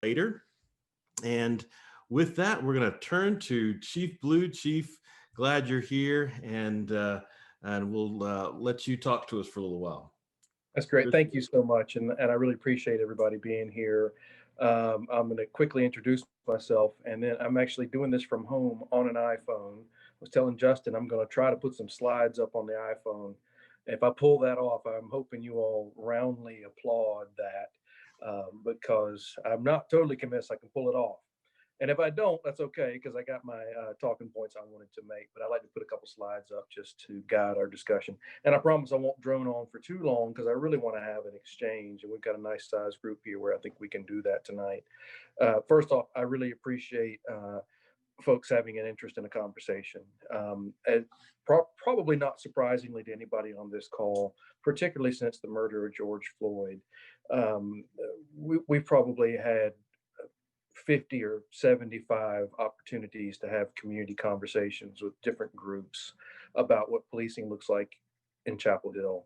later. And with that, we're going to turn to Chief Blue. Chief, glad you're here, and we'll let you talk to us for a little while. That's great. Thank you so much. And I really appreciate everybody being here. I'm going to quickly introduce myself, and then I'm actually doing this from home on an iPhone. I was telling Justin I'm going to try to put some slides up on the iPhone. If I pull that off, I'm hoping you all roundly applaud that because I'm not totally convinced I can pull it off. And if I don't, that's okay because I got my talking points I wanted to make. But I'd like to put a couple slides up just to guide our discussion. And I promise I won't drone on for too long because I really want to have an exchange. And we've got a nice sized group here where I think we can do that tonight. First off, I really appreciate folks having an interest in a conversation. And probably not surprisingly to anybody on this call, particularly since the murder of George Floyd, we've probably had 50 or 75 opportunities to have community conversations with different groups about what policing looks like in Chapel Hill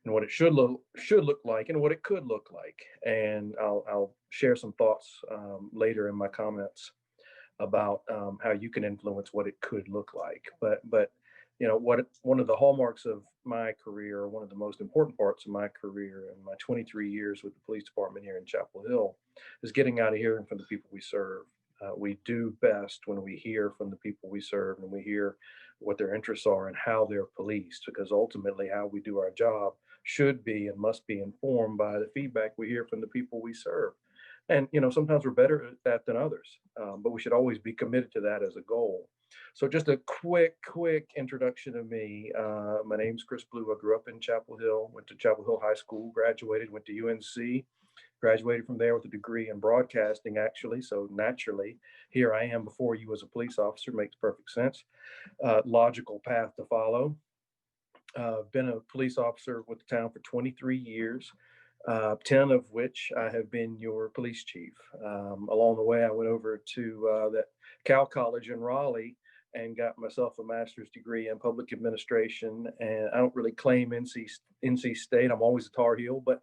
and what it should look like and what it could look like. And I'll share some thoughts later in my comments about how you can influence what it could look like. But one of the hallmarks of my career, one of the most important parts of my career and my 23 years with the police department here in Chapel Hill is getting out of hearing from the people we serve. We do best when we hear from the people we serve and we hear what their interests are and how they're policed, because ultimately how we do our job should be and must be informed by the feedback we hear from the people we serve. And sometimes we're better at that than others, but we should always be committed to that as a goal. So just a quick introduction of me. My name's Chris Blue. I grew up in Chapel Hill, went to Chapel Hill High School, graduated, went to UNC, graduated from there with a degree in broadcasting, actually. So naturally, here I am before you as a police officer. Makes perfect sense. Logical path to follow. Been a police officer with the town for 23 years. 10 of which I have been your police chief. Along the way, I went over to that Cal College in Raleigh and got myself a master's degree in public administration. And I don't really claim NC State. I'm always a Tar Heel, but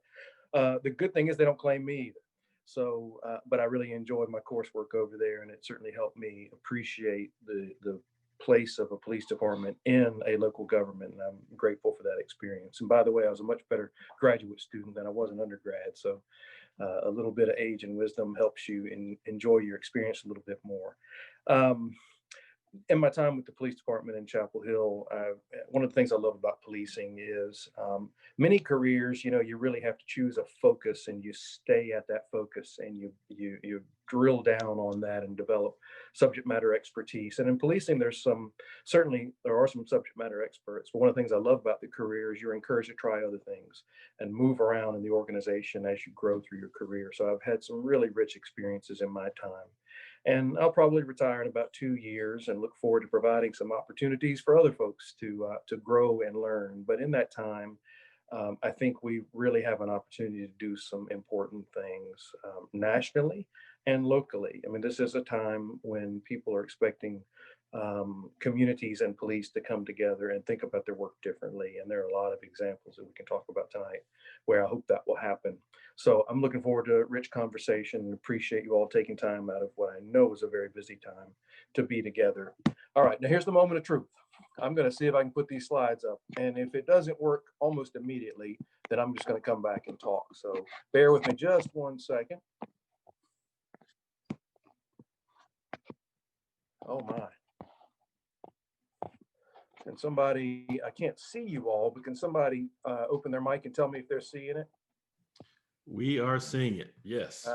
the good thing is they don't claim me either. So, but I really enjoyed my coursework over there, and it certainly helped me appreciate the place of a police department in a local government, and I'm grateful for that experience. And by the way, I was a much better graduate student than I was an undergrad, so a little bit of age and wisdom helps you enjoy your experience a little bit more. In my time with the police department in Chapel Hill, one of the things I love about policing is many careers, you really have to choose a focus and you stay at that focus and you drill down on that and develop subject matter expertise. And in policing, there are some subject matter experts. But one of the things I love about the career is you're encouraged to try other things and move around in the organization as you grow through your career. So I've had some really rich experiences in my time. And I'll probably retire in about 2 years and look forward to providing some opportunities for other folks to grow and learn. But in that time, I think we really have an opportunity to do some important things nationally and locally. I mean, this is a time when people are expecting communities and police to come together and think about their work differently. And there are a lot of examples that we can talk about tonight where I hope that will happen. So I'm looking forward to a rich conversation and appreciate you all taking time out of what I know is a very busy time to be together. All right, now here's the moment of truth. I'm going to see if I can put these slides up. And if it doesn't work almost immediately, then I'm just going to come back and talk. So bear with me just 1 second. Oh my. Can somebody, I can't see you all, but can somebody open their mic and tell me if they're seeing it? We are seeing it. Yes.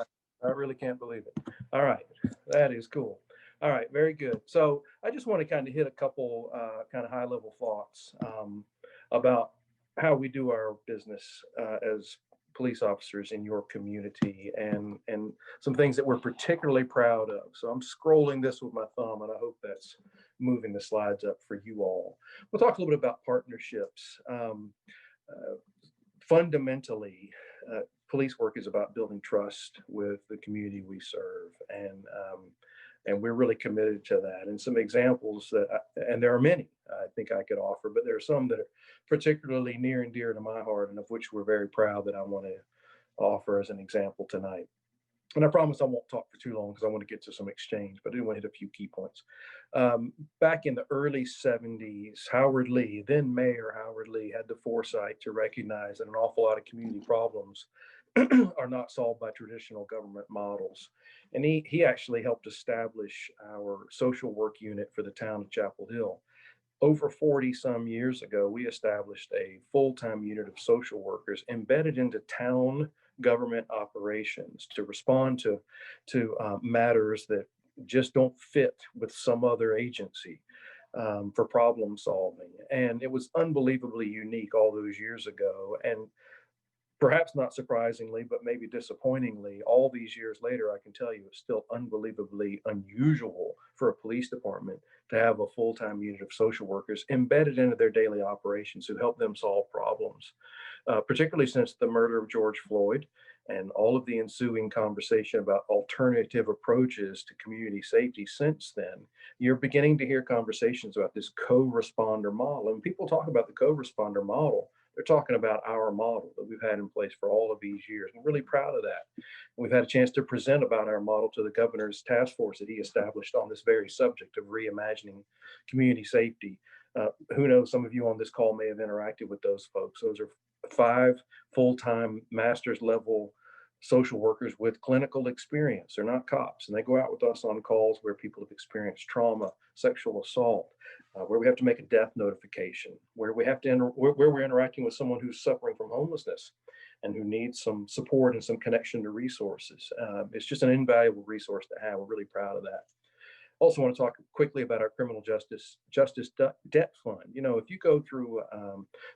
I really can't believe it. All right. That is cool. All right. Very good. So I just want to kind of hit a couple kind of high level thoughts about how we do our business as police officers in your community and some things that we're particularly proud of. So I'm scrolling this with my thumb and I hope that's moving the slides up for you all. We'll talk a little bit about partnerships. Fundamentally, police work is about building trust with the community we serve, and we're really committed to that. And some examples and there are many I think I could offer, but there are some that are particularly near and dear to my heart, and of which we're very proud that I want to offer as an example tonight. And I promise I won't talk for too long because I want to get to some exchange, but I do want to hit a few key points. Back in the early 70s, Howard Lee, then Mayor Howard Lee, had the foresight to recognize that an awful lot of community problems are not solved by traditional government models. And he actually helped establish our social work unit for the town of Chapel Hill. Over 40 some years ago, we established a full-time unit of social workers embedded into town government operations to respond to matters that just don't fit with some other agency, for problem solving. And it was unbelievably unique all those years ago. And perhaps not surprisingly, but maybe disappointingly, all these years later, I can tell you it's still unbelievably unusual for a police department to have a full-time unit of social workers embedded into their daily operations who help them solve problems, particularly since the murder of George Floyd and all of the ensuing conversation about alternative approaches to community safety since then. You're beginning to hear conversations about this co-responder model. And people talk about the co-responder model, they're talking about our model that we've had in place for all of these years. I'm really proud of that. We've had a chance to present about our model to the governor's task force that he established on this very subject of reimagining community safety. Who knows, some of you on this call may have interacted with those folks. Those are 5 full-time master's level social workers with clinical experience. They're not cops, and they go out with us on calls where people have experienced trauma, sexual assault, where we have to make a death notification, where we have to where we're interacting with someone who's suffering from homelessness and who needs some support and some connection to resources. It's just an invaluable resource to have. We're really proud of that. Also want to talk quickly about our criminal justice debt fund. You know, if you go through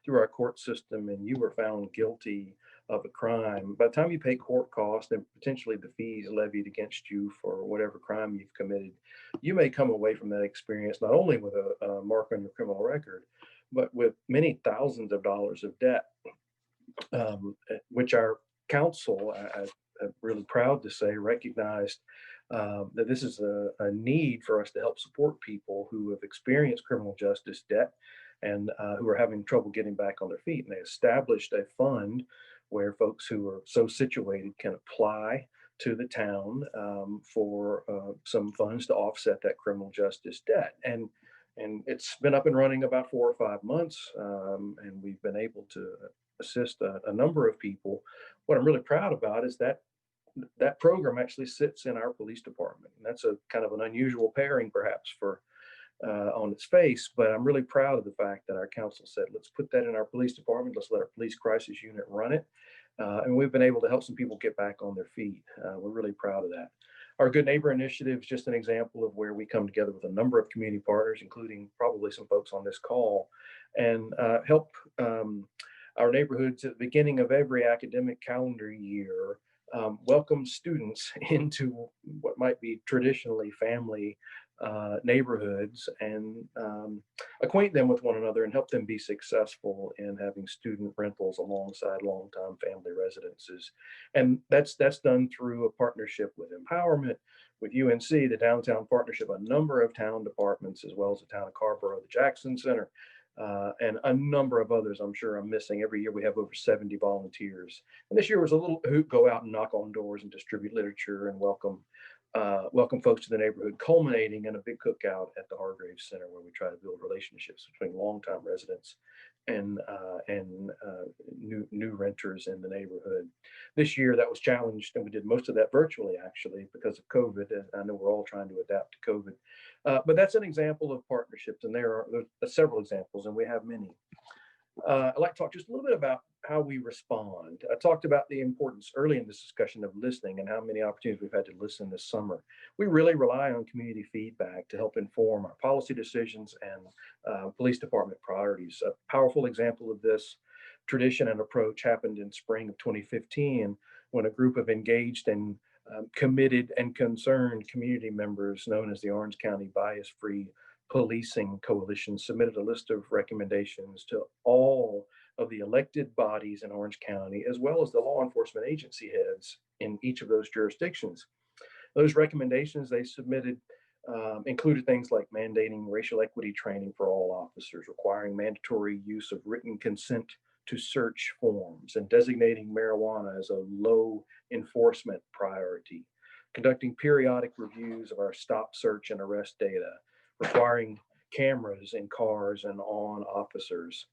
our court system and you were found guilty of a crime, by the time you pay court costs and potentially the fees levied against you for whatever crime you've committed, you may come away from that experience not only with a mark on your criminal record, but with many thousands of dollars of debt, which our council, I'm really proud to say, recognized that this is a need for us to help support people who have experienced criminal justice debt and who are having trouble getting back on their feet. And they established a fund where folks who are so situated can apply to the town for some funds to offset that criminal justice debt. And it's been up and running about 4 or 5 months, and we've been able to assist a number of people. What I'm really proud about is that that program actually sits in our police department. And that's a kind of an unusual pairing perhaps for on its face, but I'm really proud of the fact that our council said, let's put that in our police department. Let's let our police crisis unit run it. And we've been able to help some people get back on their feet. We're really proud of that. Our Good Neighbor Initiative is just an example of where we come together with a number of community partners, including probably some folks on this call, and help our neighborhoods at the beginning of every academic calendar year welcome students into what might be traditionally family neighborhoods and acquaint them with one another and help them be successful in having student rentals alongside longtime family residences. And that's done through a partnership with Empowerment, with UNC, the Downtown Partnership, a number of town departments, as well as the town of Carborough, the Jackson Center, and a number of others I'm sure I'm missing. Every year we have over 70 volunteers. And this year was a little hoot, go out and knock on doors and distribute literature and welcome folks to the neighborhood, culminating in a big cookout at the Hargraves Center where we try to build relationships between longtime residents and new renters in the neighborhood. This year that was challenged, and we did most of that virtually actually because of COVID. And I know we're all trying to adapt to COVID. But that's an example of partnerships, and there's several examples, and we have many. I'd like to talk just a little bit about how we respond. I talked about the importance early in this discussion of listening and how many opportunities we've had to listen this summer. We really rely on community feedback to help inform our policy decisions and police department priorities. A powerful example of this tradition and approach happened in spring of 2015 when a group of engaged and committed and concerned community members known as the Orange County Bias-Free Policing Coalition submitted a list of recommendations to all of the elected bodies in Orange County, as well as the law enforcement agency heads in each of those jurisdictions. Those recommendations they submitted included things like mandating racial equity training for all officers, requiring mandatory use of written consent to search forms and designating marijuana as a low enforcement priority, conducting periodic reviews of our stop, search, and arrest data, requiring cameras in cars and on officers,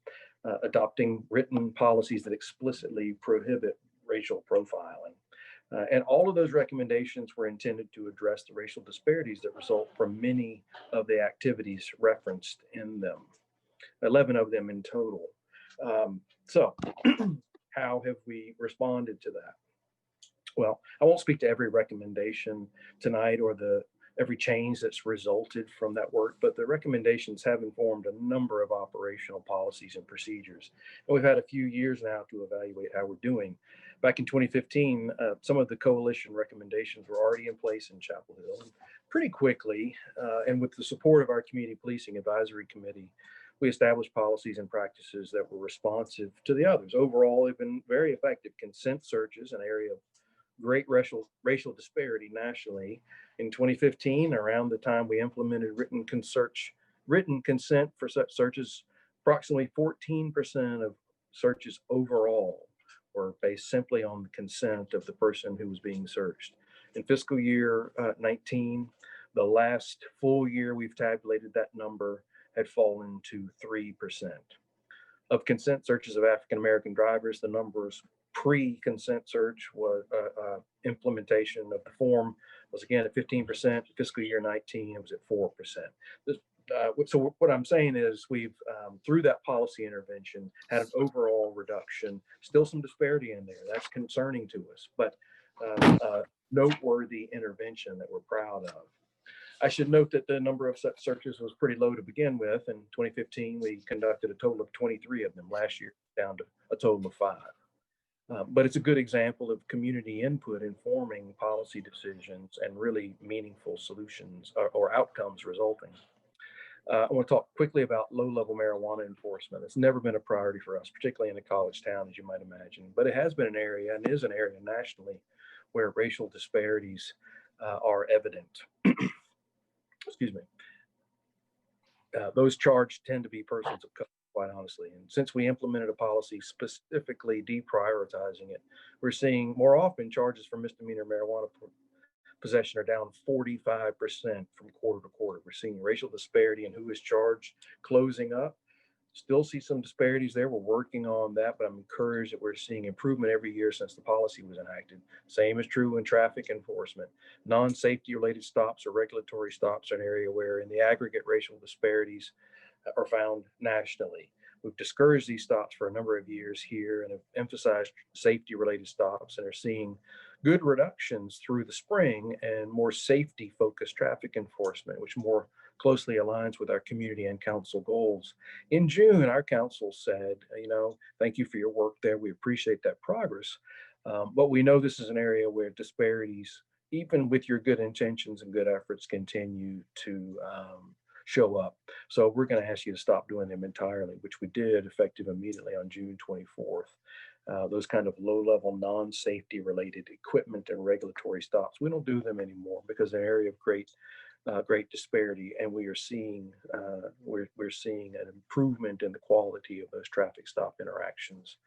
adopting written policies that explicitly prohibit racial profiling. And all of those recommendations were intended to address the racial disparities that result from many of the activities referenced in them, 11 of them in total. So, how have we responded to that? Well, I won't speak to every recommendation tonight or every change that's resulted from that work, but the recommendations have informed a number of operational policies and procedures. And we've had a few years now to evaluate how we're doing. Back in 2015, some of the coalition recommendations were already in place in Chapel Hill. And pretty quickly, and with the support of our Community Policing Advisory Committee, we established policies and practices that were responsive to the others. Overall, they've been very effective. Consent searches, an area of great racial disparity nationally. In 2015, around the time we implemented written consent for such searches, approximately 14% of searches overall were based simply on the consent of the person who was being searched. In fiscal year 19, the last full year we've tabulated, that number had fallen to 3%. Of consent searches of African American drivers, the numbers pre-consent search was implementation of the form was again at 15%. Fiscal year 19, it was at 4%. So what I'm saying is we've, through that policy intervention, had an overall reduction. Still some disparity in there. That's concerning to us, but noteworthy intervention that we're proud of. I should note that the number of such searches was pretty low to begin with. In 2015, we conducted a total of 23 of them. Last year, down to a total of 5. But it's a good example of community input informing policy decisions and really meaningful solutions or outcomes resulting. I want to talk quickly about low-level marijuana enforcement. It's never been a priority for us, particularly in a college town, as you might imagine. But it has been an area and is an area nationally where racial disparities are evident. Excuse me. Those charged tend to be persons of color, quite honestly. And since we implemented a policy specifically deprioritizing it, we're seeing more often charges for misdemeanor marijuana possession are down 45% from quarter to quarter. We're seeing racial disparity in who is charged closing up. Still see some disparities there. We're working on that, but I'm encouraged that we're seeing improvement every year since the policy was enacted. Same is true in traffic enforcement. Non-safety related stops or regulatory stops are an area where in the aggregate racial disparities are found nationally. We've discouraged these stops for a number of years here and have emphasized safety related stops and are seeing good reductions through the spring and more safety focused traffic enforcement, which more closely aligns with our community and council goals. In June, our council said, thank you for your work there. We appreciate that progress. But we know this is an area where disparities, even with your good intentions and good efforts, continue to show up. So we're going to ask you to stop doing them entirely, which we did effective immediately on June 24th. Those kind of low-level non-safety related equipment and regulatory stops, we don't do them anymore because they're an area of great disparity, and we are seeing we're seeing an improvement in the quality of those traffic stop interactions.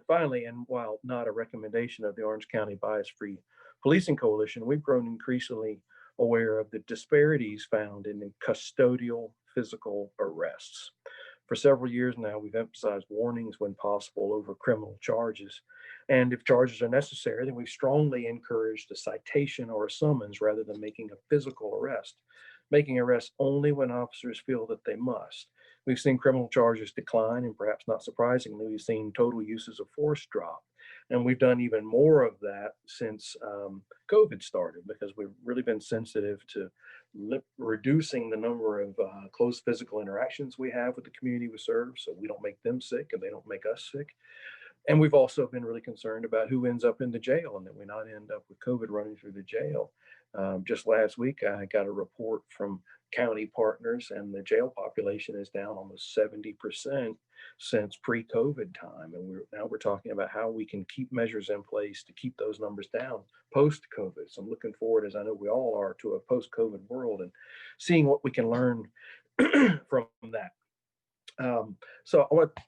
Finally, and while not a recommendation of the Orange County Bias-Free Policing Coalition, we've grown increasingly aware of the disparities found in custodial physical arrests. For several years now, we've emphasized warnings when possible over criminal charges. And if charges are necessary, then we've strongly encouraged a citation or a summons rather than making a physical arrest, making arrests only when officers feel that they must. We've seen criminal charges decline, and perhaps not surprisingly, we've seen total uses of force drop. And we've done even more of that since COVID started, because we've really been sensitive to reducing the number of close physical interactions we have with the community we serve, so we don't make them sick and they don't make us sick. And we've also been really concerned about who ends up in the jail and that we not end up with COVID running through the jail. Just last week, I got a report from county partners, and the jail population is down almost 70% since pre-COVID time. And now we're talking about how we can keep measures in place to keep those numbers down post-COVID. So I'm looking forward, as I know we all are, to a post-COVID world and seeing what we can learn from that. So I want to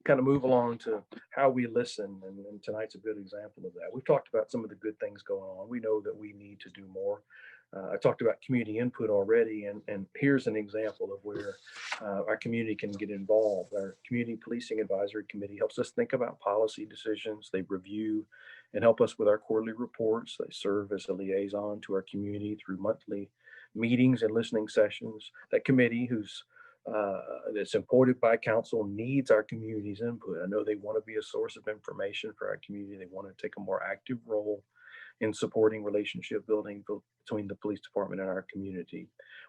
kind of move along to how we listen. And tonight's a good example of that. We've talked about some of the good things going on. We know that we need to do more. I talked about community input already, and here's an example of where our community can get involved. Our Community Policing Advisory Committee helps us think about policy decisions. They review and help us with our quarterly reports. They serve as a liaison to our community through monthly meetings and listening sessions. That committee, who's that's appointed by council, needs our community's input. I know they want to be a source of information for our community. They want to take a more active role in supporting relationship building between the police department and our community.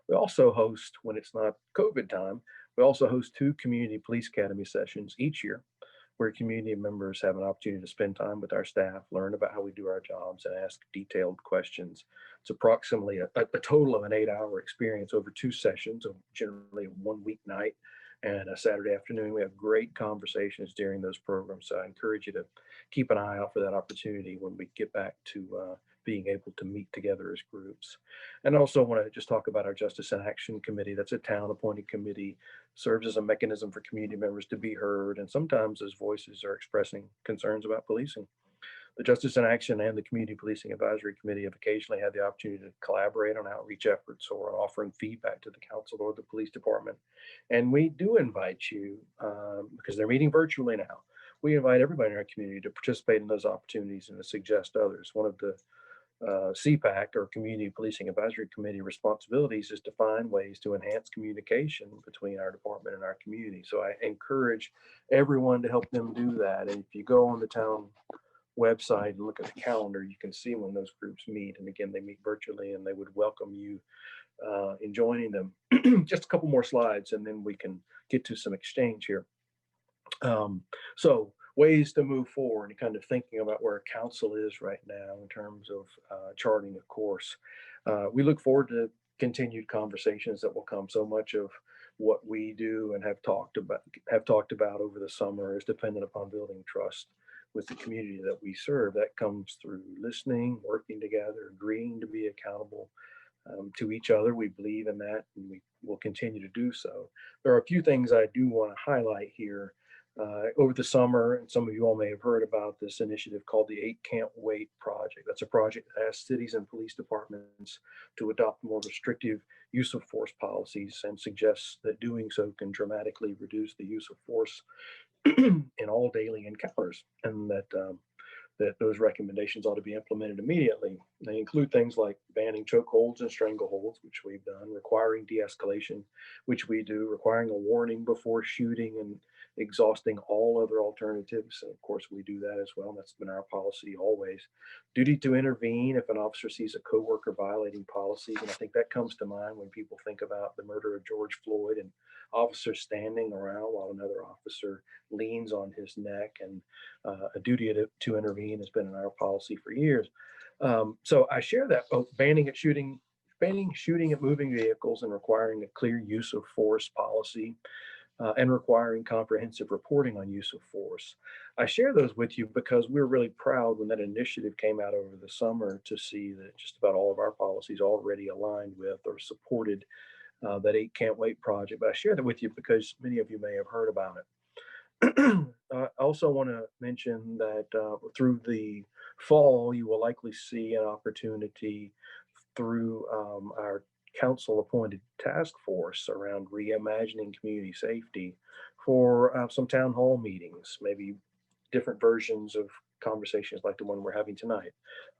We also host, when it's not COVID time, we also host 2 community police academy sessions each year where community members have an opportunity to spend time with our staff, learn about how we do our jobs, and ask detailed questions. It's approximately a total of an 8-hour experience over 2 sessions, of generally 1 weeknight and a Saturday afternoon. We have great conversations during those programs. So I encourage you to keep an eye out for that opportunity when we get back to being able to meet together as groups. And also want to just talk about our Justice and Action Committee. That's a town appointed committee, serves as a mechanism for community members to be heard, and sometimes those voices are expressing concerns about policing. The Justice and Action and the Community Policing Advisory Committee have occasionally had the opportunity to collaborate on outreach efforts or offering feedback to the council or the police department. And we do invite you, because they're meeting virtually now, we invite everybody in our community to participate in those opportunities and to suggest others. One of the CPAC, or Community Policing Advisory Committee, responsibilities is to find ways to enhance communication between our department and our community. So I encourage everyone to help them do that. And if you go on the town website and look at the calendar, you can see when those groups meet. And again, they meet virtually, and they would welcome you in joining them. Just a couple more slides, and then we can get to some exchange here. So ways to move forward and kind of thinking about where council is right now in terms of charting a course. We look forward to continued conversations that will come. So much of what we do and have talked about over the summer is dependent upon building trust with the community that we serve. That comes through listening, working together, agreeing to be accountable to each other. We believe in that, and we will continue to do so. There are a few things I do want to highlight here. Over the summer, and some of you all may have heard about this initiative called the 8 Can't Wait Project. That's a project that asks cities and police departments to adopt more restrictive use of force policies and suggests that doing so can dramatically reduce the use of force in all daily encounters, and that those recommendations ought to be implemented immediately. They include things like banning chokeholds and strangleholds, which we've done, requiring de-escalation, which we do, requiring a warning before shooting, and exhausting all other alternatives. And of course, we do that as well. That's been our policy always. Duty to intervene if an officer sees a coworker violating policies. And I think that comes to mind when people think about the murder of George Floyd and officers standing around while another officer leans on his neck. And a duty to intervene has been in our policy for years. So I share that banning shooting at moving vehicles, and requiring a clear use of force policy, and requiring comprehensive reporting on use of force. I share those with you because we're really proud when that initiative came out over the summer to see that just about all of our policies already aligned with or supported that 8 Can't Wait project. But I share that with you because many of you may have heard about it. I also want to mention that through the fall, you will likely see an opportunity through our council appointed task force around reimagining community safety for some town hall meetings, maybe different versions of conversations like the one we're having tonight.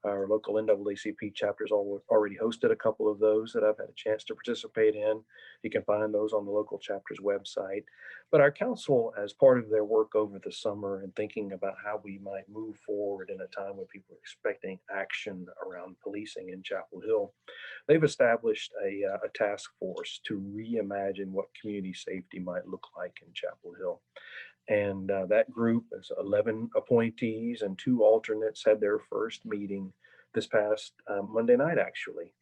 Our local NAACP chapters already hosted a couple of those that I've had a chance to participate in. You can find those on the local chapter's website. But our council, as part of their work over the summer and thinking about how we might move forward in a time when people are expecting action around policing in Chapel Hill, they've established a task force to reimagine what community safety might look like in Chapel Hill. And that group is 11 appointees, and 2 alternates had their first meeting this past Monday night, actually.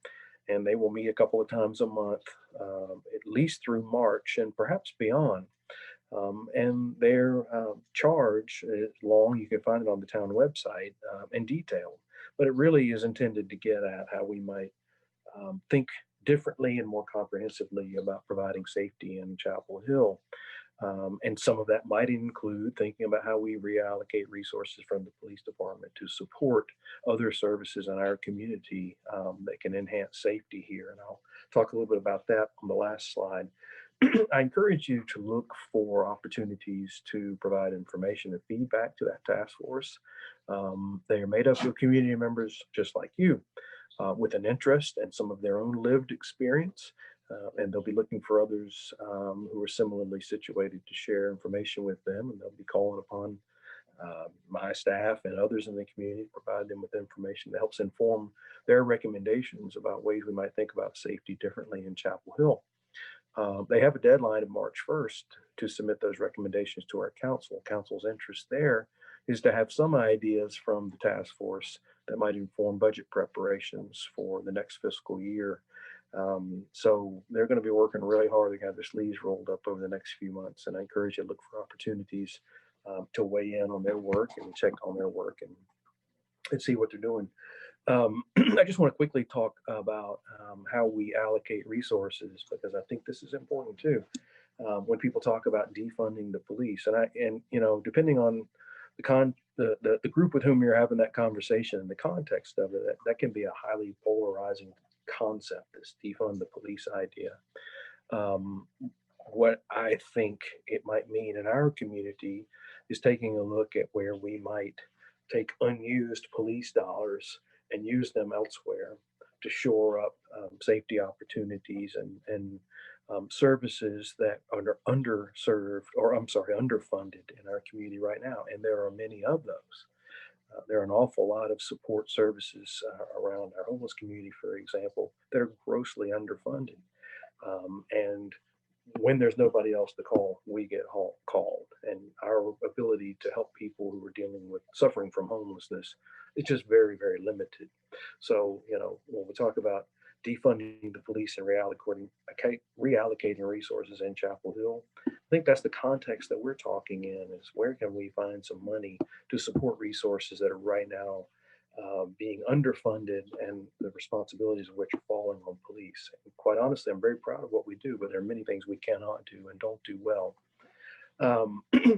And they will meet a couple of times a month, at least through March and perhaps beyond. And their charge is long. You can find it on the town website and detailed, but it really is intended to get at how we might think differently and more comprehensively about providing safety in Chapel Hill. And some of that might include thinking about how we reallocate resources from the police department to support other services in our community that can enhance safety here. And I'll talk a little bit about that on the last slide. I encourage you to look for opportunities to provide information and feedback to that task force. They are made up of community members just like you, with an interest and some of their own lived experience. And they'll be looking for others who are similarly situated to share information with them. And they'll be calling upon my staff and others in the community to provide them with information that helps inform their recommendations about ways we might think about safety differently in Chapel Hill. They have a deadline of March 1st to submit those recommendations to our council. Council's interest there is to have some ideas from the task force that might inform budget preparations for the next fiscal year. So they're going to be working really hard. They got their sleeves rolled up over the next few months, and I encourage you to look for opportunities to weigh in on their work and check on their work and see what they're doing. I just want to quickly talk about how we allocate resources, because I think this is important too. When people talk about defunding the police, and you know, depending on the group with whom you're having that conversation and the context of it, that can be a highly polarizing concept. This defund the police idea. What I think it might mean in our community is taking a look at where we might take unused police dollars and use them elsewhere to shore up safety opportunities and services that are underserved, or I'm sorry, underfunded in our community right now. And there are many of those. There are an awful lot of support services around our homeless community, for example, that are grossly underfunded. And when there's nobody else to call, we get called. And our ability to help people who are dealing with suffering from homelessness is just very, very limited. So, you know, when we talk about defunding the police and reallocating resources in Chapel Hill, I think that's the context that we're talking in, is where can we find some money to support resources that are right now being underfunded, and the responsibilities of which are falling on police. And quite honestly, I'm very proud of what we do, but there are many things we cannot do and don't do well.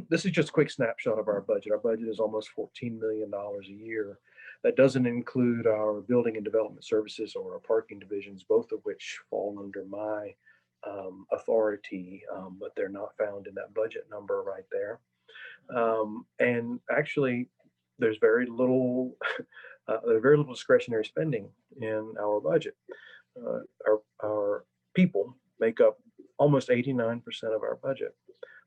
This is just a quick snapshot of our budget. Our budget is almost $14 million a year. That doesn't include our building and development services or our parking divisions, both of which fall under my authority, but they're not found in that budget number right there. And actually, there's very little discretionary spending in our budget. Our people make up almost 89% of our budget.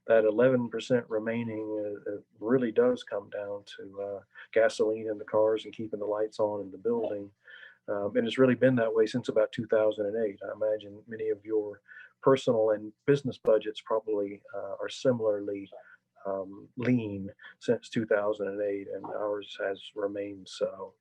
That 11% remaining really does come down to gasoline in the cars and keeping the lights on in the building. And it's really been that way since about 2008. I imagine many of your personal and business budgets probably are similarly lean since 2008, and ours has remained so.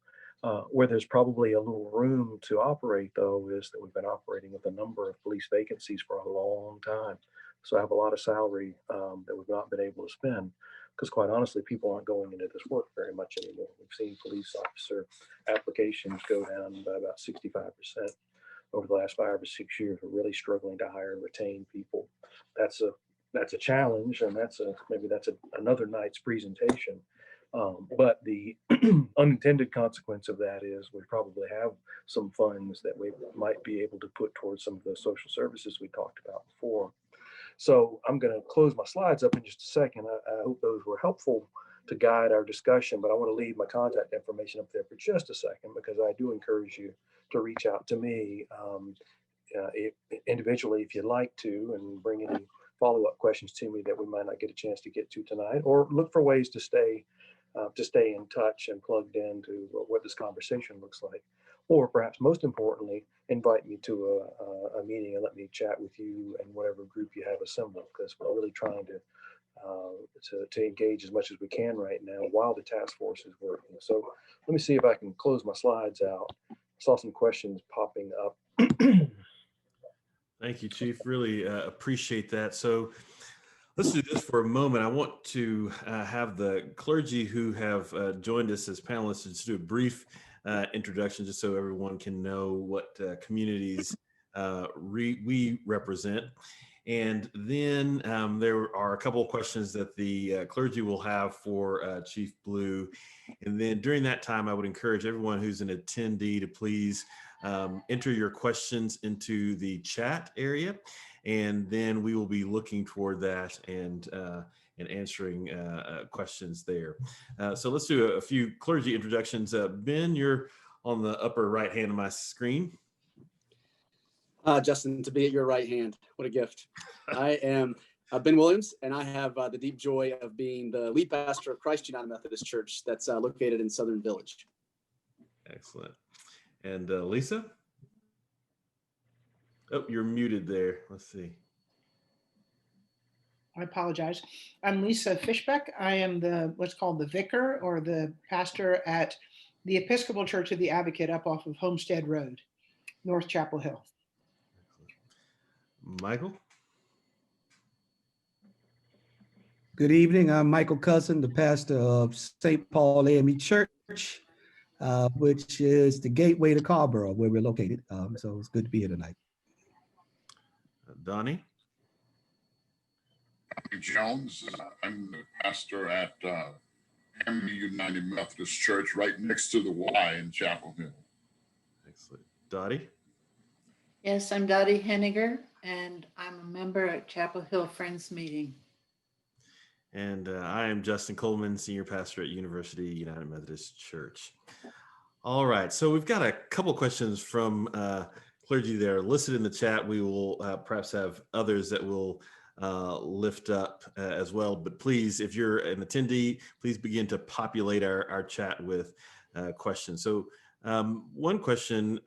Where there's probably a little room to operate, though, is that we've been operating with a number of police vacancies for a long time. So I have a lot of salary that we've not been able to spend, because quite honestly, people aren't going into this work very much anymore. We've seen police officer applications go down by about 65% over the last 5 or 6 years. We're really struggling to hire and retain people. That's a challenge, and maybe that's another night's presentation. But the unintended consequence of that is we probably have some funds that we might be able to put towards some of the social services we talked about before. So I'm going to close my slides up in just a second. I hope those were helpful to guide our discussion, but I want to leave my contact information up there for just a second, because I do encourage you to reach out to me individually if you'd like to, and bring any follow-up questions to me that we might not get a chance to get to tonight, or look for ways to stay in touch and plugged into what this conversation looks like. Or perhaps most importantly, invite me to a meeting and let me chat with you and whatever group you have assembled, because we're really trying to engage as much as we can right now while the task force is working. So let me see if I can close my slides out. I saw some questions popping up. Thank you, Chief. Really appreciate that. So let's do this for a moment. I want to have the clergy who have joined us as panelists just do a brief introduction, just so everyone can know what communities we represent. And then there are a couple of questions that the clergy will have for Chief Blue. And then during that time, I would encourage everyone who's an attendee to please enter your questions into the chat area. And then we will be looking toward that and answering questions there. So let's do a few clergy introductions. Ben, you're on the upper right hand of my screen. Justin, to be at your right hand, what a gift. I am Ben Williams, and I have the deep joy of being the lead pastor of Christ United Methodist Church that's located in Southern Village. Excellent. And Lisa? Oh, you're muted there. Let's see. I apologize. I'm Lisa Fishbeck. I am what's called the vicar or the pastor at the Episcopal Church of the Advocate up off of Homestead Road, North Chapel Hill. Michael? Good evening. I'm Michael Cousin, the pastor of St. Paul AME Church, which is the gateway to Carrboro, where we're located. So it's good to be here tonight. Donnie? Jones. I'm the pastor at Hamley United Methodist Church, right next to the Y in Chapel Hill. Excellent. Dottie? Yes, I'm Dottie Henniger, and I'm a member at Chapel Hill Friends Meeting. And I am Justin Coleman, Senior Pastor at University United Methodist Church. All right, so we've got a couple questions from clergy that are listed in the chat. We will perhaps have others that will lift up as well. But please, if you're an attendee, please begin to populate our chat with questions. So one question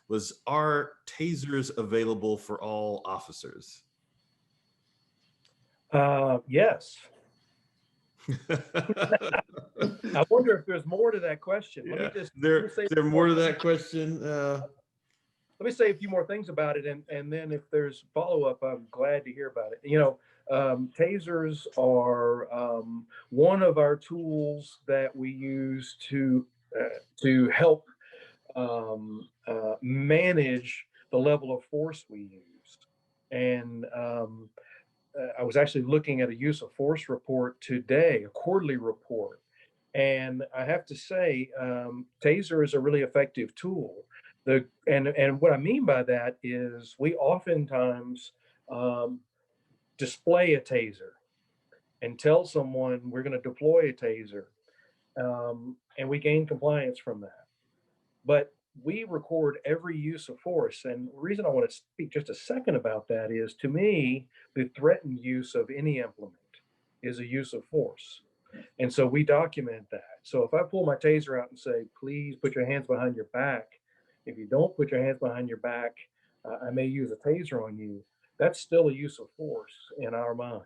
was, are tasers available for all officers? Yes. I wonder if there's more to that question. Yeah. Let me just there more to that question? Let me say a few more things about it, and then if there's follow-up, I'm glad to hear about it. Tasers are one of our tools that we use to help manage the level of force we use. And I was actually looking at a use of force report today, a quarterly report, and I have to say, taser is a really effective tool. And what I mean by that is we oftentimes display a taser and tell someone we're going to deploy a taser, and we gain compliance from that. But we record every use of force. And the reason I want to speak just a second about that is, to me, the threatened use of any implement is a use of force. And so we document that. So if I pull my taser out and say, please put your hands behind your back, if you don't put your hands behind your back, I may use a taser on you. That's still a use of force in our mind.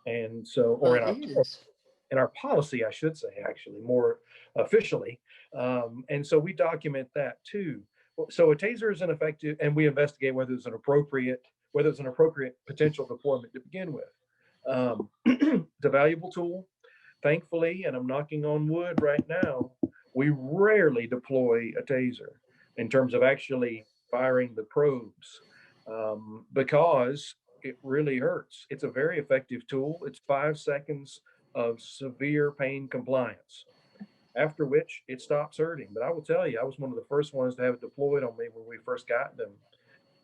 And so, or in our policy, I should say, actually, more officially. And so we document that too. So a taser is ineffective, and we investigate whether it's an appropriate potential deployment to begin with. It's a valuable tool. Thankfully, and I'm knocking on wood right now, we rarely deploy a taser in terms of actually firing the probes, because it really hurts. It's a very effective tool. It's 5 seconds of severe pain compliance, after which it stops hurting. But I will tell you, I was one of the first ones to have it deployed on me when we first got them.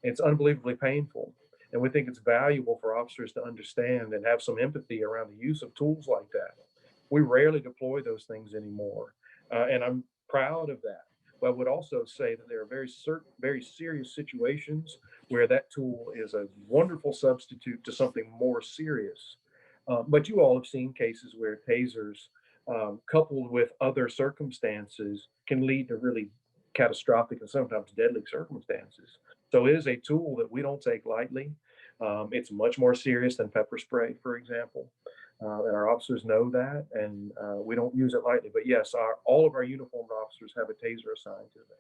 It's unbelievably painful. And we think it's valuable for officers to understand and have some empathy around the use of tools like that. We rarely deploy those things anymore. And I'm proud of that. But I would also say that there are very serious situations where that tool is a wonderful substitute to something more serious. But you all have seen cases where tasers, coupled with other circumstances, can lead to really catastrophic and sometimes deadly circumstances. So it is a tool that we don't take lightly. It's much more serious than pepper spray, for example. And our officers know that, and we don't use it lightly. But yes, all of our uniformed officers have a taser assigned to them.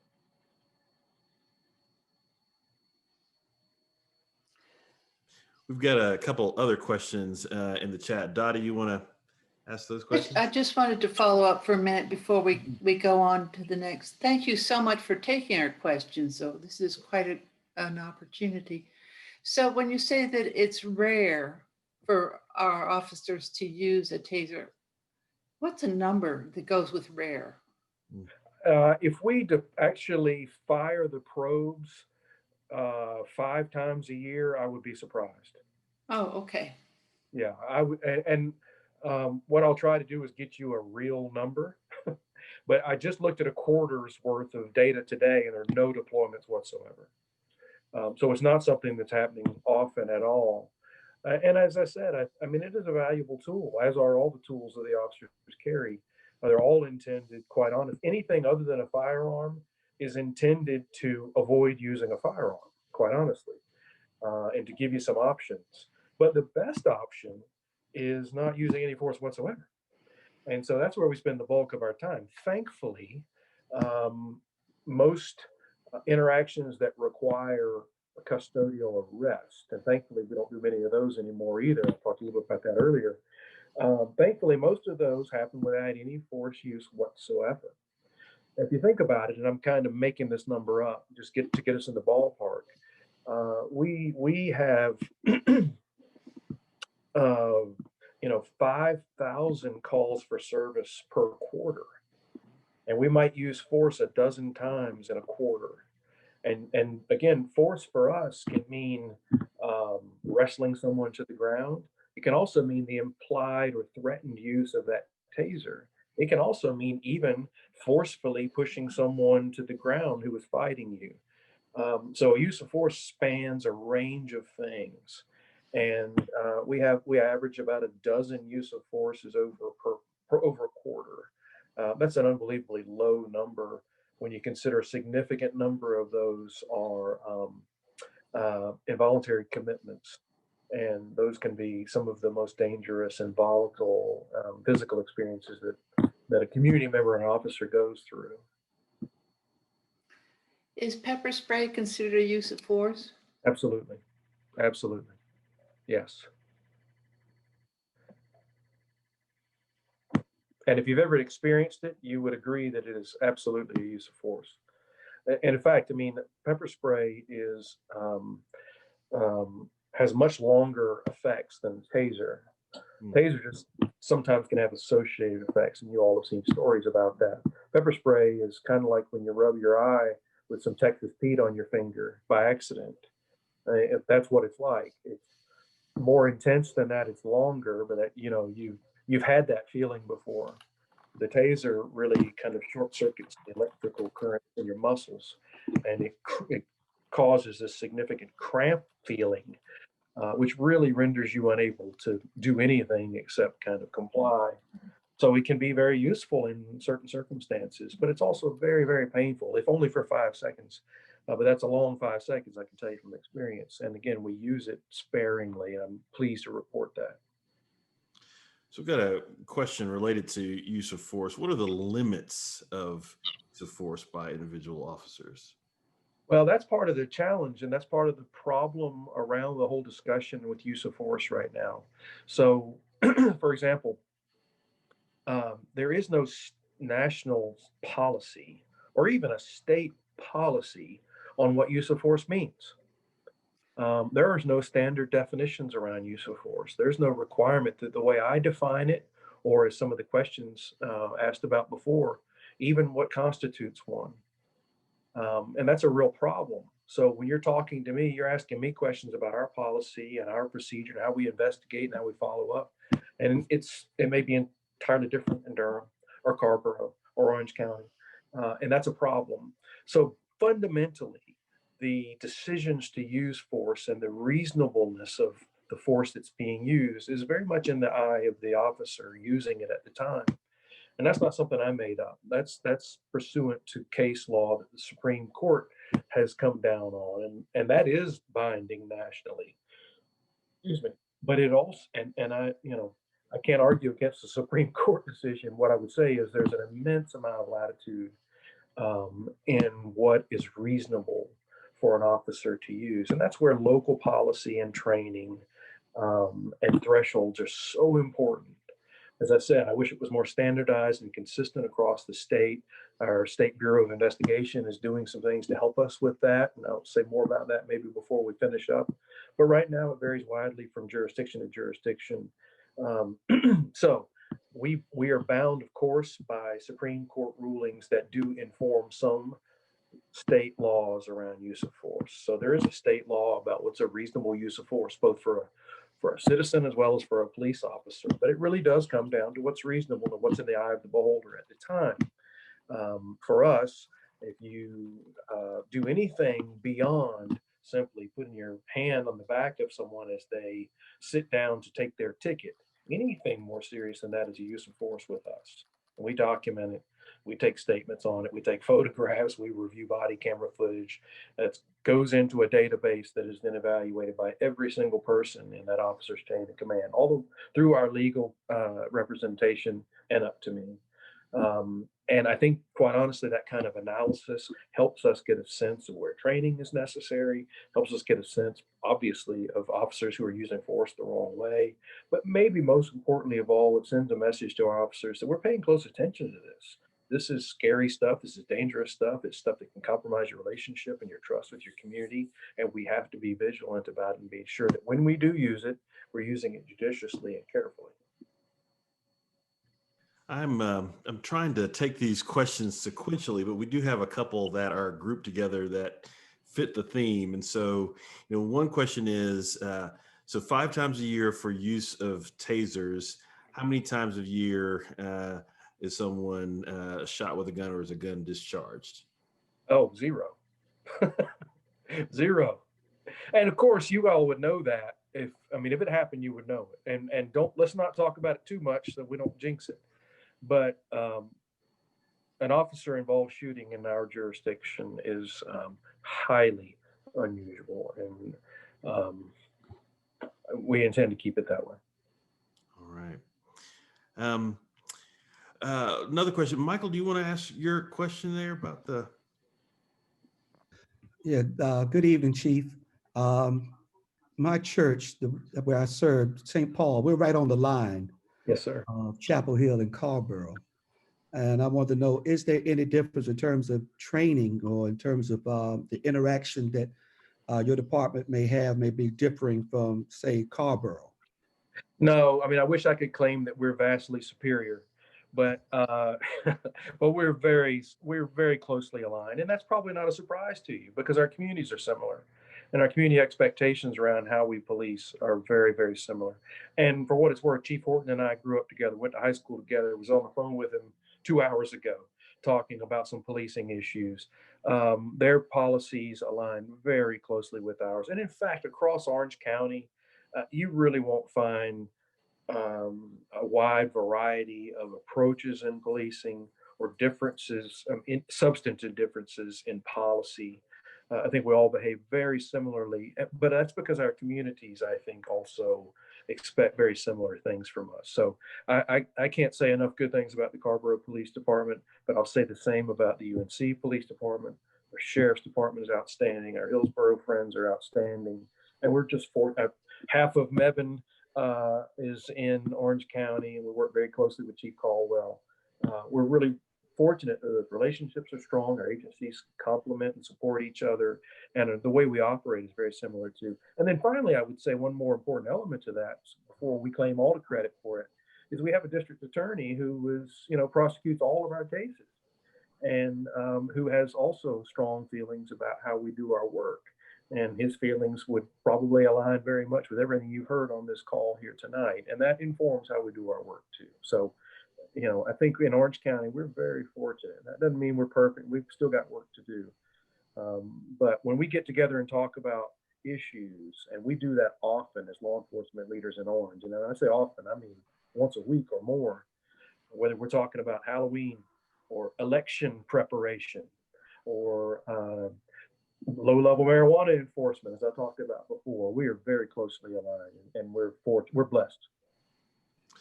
We've got a couple other questions in the chat. Dottie, you want to ask those questions? I just wanted to follow up for a minute before we go on to the next. Thank you so much for taking our questions. So this is quite an opportunity. So when you say that it's rare for our officers to use a taser, what's a number that goes with rare? If we actually fire the probes 5 times a year, I would be surprised. Oh, okay. Yeah, I would, and what I'll try to do is get you a real number. But I just looked at a quarter's worth of data today, and there are no deployments whatsoever. So it's not something that's happening often at all. And as I said, I mean, it is a valuable tool, as are all the tools that the officers carry. They're all intended, quite honest. Anything other than a firearm is intended to avoid using a firearm, quite honestly, and to give you some options. But the best option is not using any force whatsoever. And so that's where we spend the bulk of our time. Thankfully, most interactions that require a custodial arrest, and thankfully we don't do many of those anymore either. I talked a little bit about that earlier. Thankfully, most of those happen without any force use whatsoever. If you think about it, and I'm kind of making this number up, just to get us in the ballpark, we have 5,000 calls for service per quarter, and we might use force a dozen times in a quarter. And again, force for us can mean wrestling someone to the ground. It can also mean the implied or threatened use of that taser. It can also mean even forcefully pushing someone to the ground who is fighting you. So use of force spans a range of things, and we average about a dozen use of forces over a quarter. That's an unbelievably low number when you consider a significant number of those are involuntary commitments, and those can be some of the most dangerous and volatile physical experiences that a community member and officer goes through. Is pepper spray considered a use of force? Absolutely. Absolutely. Yes. And if you've ever experienced it, you would agree that it is absolutely a use of force. And in fact, I mean, pepper spray has much longer effects than taser. Taser just sometimes can have associated effects, and you all have seen stories about that. Pepper spray is kind of like when you rub your eye with some Texas Pete on your finger by accident. If that's what it's like. It's more intense than that. It's longer, but you've had that feeling before. The taser really kind of short circuits the electrical current in your muscles, and it causes a significant cramp feeling, which really renders you unable to do anything except kind of comply. So it can be very useful in certain circumstances, but it's also very, very painful, if only for 5 seconds. But that's a long 5 seconds, I can tell you from experience. And again, we use it sparingly. I'm pleased to report that. So I've got a question related to use of force. What are the limits of use of force by individual officers? Well, that's part of the challenge, and that's part of the problem around the whole discussion with use of force right now. So, for example, there is no national policy or even a state policy on what use of force means. There is no standard definitions around use of force. There's no requirement that the way I define it, or as some of the questions asked about before, even what constitutes one. And that's a real problem. So when you're talking to me, you're asking me questions about our policy and our procedure, and how we investigate and how we follow up. And it may be entirely different in Durham or Carrboro or Orange County. And that's a problem. So fundamentally, the decisions to use force and the reasonableness of the force that's being used is very much in the eye of the officer using it at the time. And that's not something I made up. That's pursuant to case law that the Supreme Court has come down on, and that is binding nationally. Excuse me. But it also, and I can't argue against the Supreme Court decision. What I would say is there's an immense amount of latitude in what is reasonable for an officer to use. And that's where local policy and training and thresholds are so important. As I said, I wish it was more standardized and consistent across the state. Our State Bureau of Investigation is doing some things to help us with that. And I'll say more about that maybe before we finish up. But right now it varies widely from jurisdiction to jurisdiction. So we are bound, of course, by Supreme Court rulings that do inform some state laws around use of force. So there is a state law about what's a reasonable use of force, both for a citizen as well as for a police officer. But it really does come down to what's reasonable and what's in the eye of the beholder at the time. For us, if you do anything beyond simply putting your hand on the back of someone as they sit down to take their ticket, anything more serious than that is a use of force with us. And we document it. We take statements on it. We take photographs. We review body camera footage. That goes into a database that is then evaluated by every single person in that officer's chain of command, all through our legal representation and up to me. And I think, quite honestly, that kind of analysis helps us get a sense of where training is necessary, helps us get a sense, obviously, of officers who are using force the wrong way. But maybe most importantly of all, it sends a message to our officers that we're paying close attention to this. This is scary stuff. This is dangerous stuff. It's stuff that can compromise your relationship and your trust with your community. And we have to be vigilant about it and be sure that when we do use it, we're using it judiciously and carefully. I'm trying to take these questions sequentially, but we do have a couple that are grouped together that fit the theme. And so, one question is, so 5 times a year for use of tasers, how many times a year is someone shot with a gun, or is a gun discharged? Oh, 0. 0. And of course, you all would know that if it happened, you would know it. And let's not talk about it too much so we don't jinx it. But an officer involved shooting in our jurisdiction is highly unusual, and we intend to keep it that way. All right. Another question, Michael, do you want to ask your question there about the? Yeah, good evening, Chief. My church, where I serve, St. Paul, we're right on the line Yes, sir. of Chapel Hill and Carrboro. And I want to know, is there any difference in terms of training or in terms of the interaction that your department may be differing from, say, Carrboro? No, I wish I could claim that we're vastly superior, but but we're very closely aligned, and that's probably not a surprise to you because our communities are similar, and our community expectations around how we police are very, very similar. And for what it's worth, Chief Horton and I grew up together, went to high school together, was on the phone with him 2 hours ago talking about some policing issues. Their policies align very closely with ours, and in fact, across Orange County, you really won't find a wide variety of approaches in policing or differences, in substantive differences in policy. I think we all behave very similarly, but that's because our communities, I think, also expect very similar things from us. So I can't say enough good things about the Carrboro Police Department, but I'll say the same about the UNC Police Department. Our Sheriff's Department is outstanding. Our Hillsborough friends are outstanding. And we're just half of Mebane is in Orange County, and we work very closely with Chief Caldwell. We're really fortunate that the relationships are strong. Our agencies complement and support each other, and the way we operate is very similar too. And then finally, I would say one more important element to that, before we claim all the credit for it, is we have a district attorney who prosecutes all of our cases, and who has also strong feelings about how we do our work. And his feelings would probably align very much with everything you've heard on this call here tonight. And that informs how we do our work too. So, I think in Orange County, we're very fortunate. That doesn't mean we're perfect. We've still got work to do. But when we get together and talk about issues, and we do that often as law enforcement leaders in Orange, and I say often, I mean once a week or more, whether we're talking about Halloween or election preparation or low-level marijuana enforcement, as I talked about before, we are very closely aligned, and we're blessed.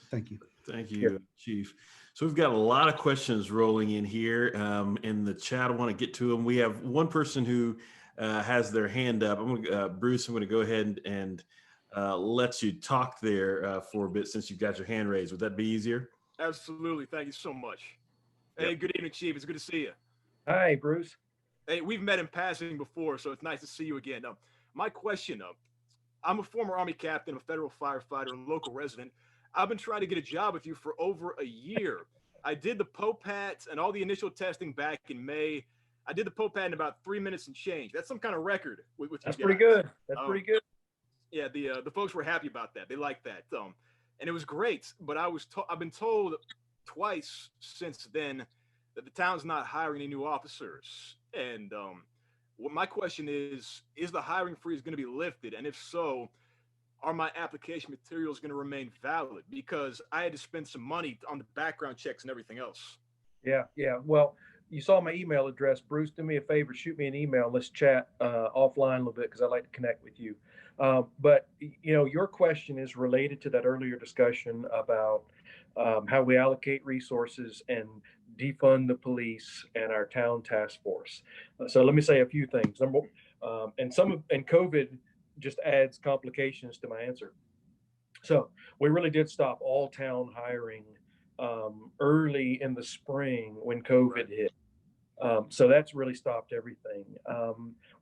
Thank you. Thank you, Chief. So we've got a lot of questions rolling in here in the chat. I want to get to them. We have one person who has their hand up. Bruce, I'm going to go ahead and let you talk there for a bit since you've got your hand raised. Would that be easier? Absolutely. Thank you so much. Yep. Hey, good evening, Chief. It's good to see you. Hi, Bruce. Hey, we've met in passing before, so it's nice to see you again. My question, I'm a former Army captain, a federal firefighter, and local resident. I've been trying to get a job with you for over a year. I did the POPAT and all the initial testing back in May. I did the POPAT in about 3 minutes and change. That's some kind of record with you That's guys. pretty good. That's pretty good. Yeah, the folks were happy about that. They liked that. And it was great. But I've been told twice since then that the town's not hiring any new officers. And what my question is the hiring freeze going to be lifted? And if so, are my application materials going to remain valid? Because I had to spend some money on the background checks and everything else. Yeah. Well, you saw my email address. Bruce, do me a favor, shoot me an email. Let's chat offline a little bit because I'd like to connect with you. But your question is related to that earlier discussion about how we allocate resources and defund the police and our town task force. So let me say a few things. And COVID just adds complications to my answer. So we really did stop all town hiring early in the spring when COVID hit. So that's really stopped everything.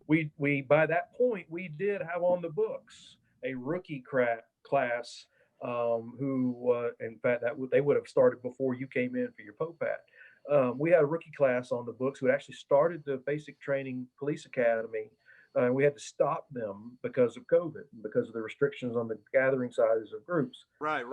We by that point we did have on the books a rookie class who, in fact, they would have started before you came in for your POPAT. We had a rookie class on the books who had actually started the basic training police academy. We had to stop them because of COVID, because of the restrictions on the gathering sizes of groups. Right.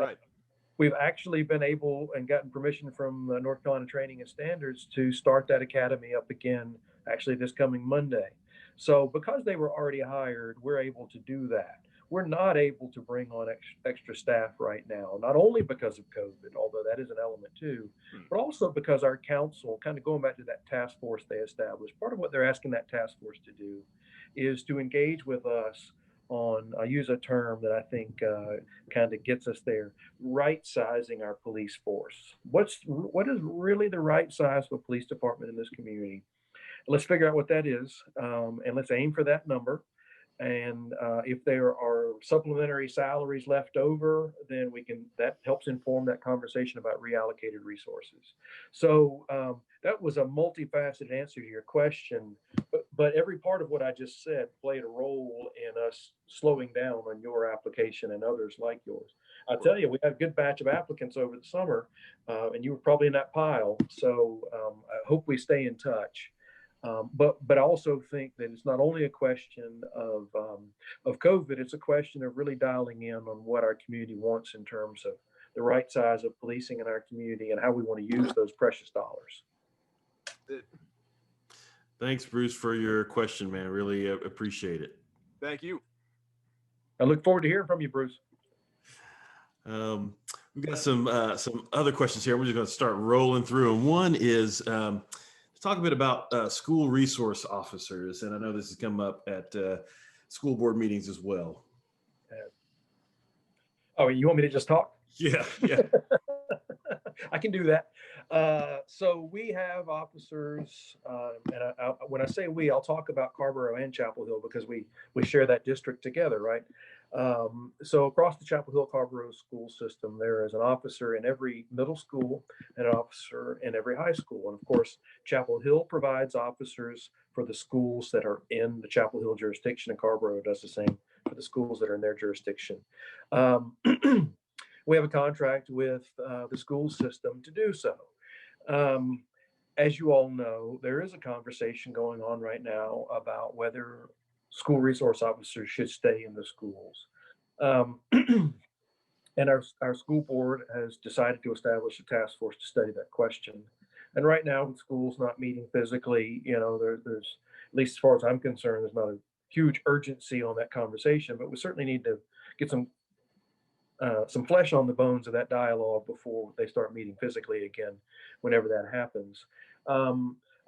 We've actually been able and gotten permission from North Carolina Training and Standards to start that academy up again, actually this coming Monday. So because they were already hired, we're able to do that. We're not able to bring on extra staff right now, not only because of COVID, although that is an element too, but also because our council, kind of going back to that task force they established, part of what they're asking that task force to do is to engage with us on, I use a term that I think kind of gets us there, right sizing our police force. What is really the right size of a police department in this community? Let's figure out what that is, and let's aim for that number. And if there are supplementary salaries left over, then that helps inform that conversation about reallocated resources. So that was a multifaceted answer to your question, but every part of what I just said played a role in us slowing down on your application and others like yours. I'll tell you, we had a good batch of applicants over the summer, and you were probably in that pile. So I hope we stay in touch. But I also think that it's not only a question of COVID, it's a question of really dialing in on what our community wants in terms of the right size of policing in our community and how we want to use those precious dollars. Thanks, Bruce, for your question, man. Really appreciate it. Thank you. I look forward to hearing from you, Bruce. We've got some other questions here. We're just going to start rolling through. And one is, talk a bit about school resource officers. And I know this has come up at school board meetings as well. Oh, you want me to just talk? Yeah. I can do that. So we have officers, and when I say we, I'll talk about Carborough and Chapel Hill because we share that district together, right? So across the Chapel Hill Carborough school system, there is an officer in every middle school and an officer in every high school. And of course, Chapel Hill provides officers for the schools that are in the Chapel Hill jurisdiction, and Carborough does the same for the schools that are in their jurisdiction. We have a contract with the school system to do so. As you all know, there is a conversation going on right now about whether school resource officers should stay in the schools. And our school board has decided to establish a task force to study that question. And right now, with schools not meeting physically, there's, at least as far as I'm concerned, there's not a huge urgency on that conversation, but we certainly need to get some flesh on the bones of that dialogue before they start meeting physically again, whenever that happens.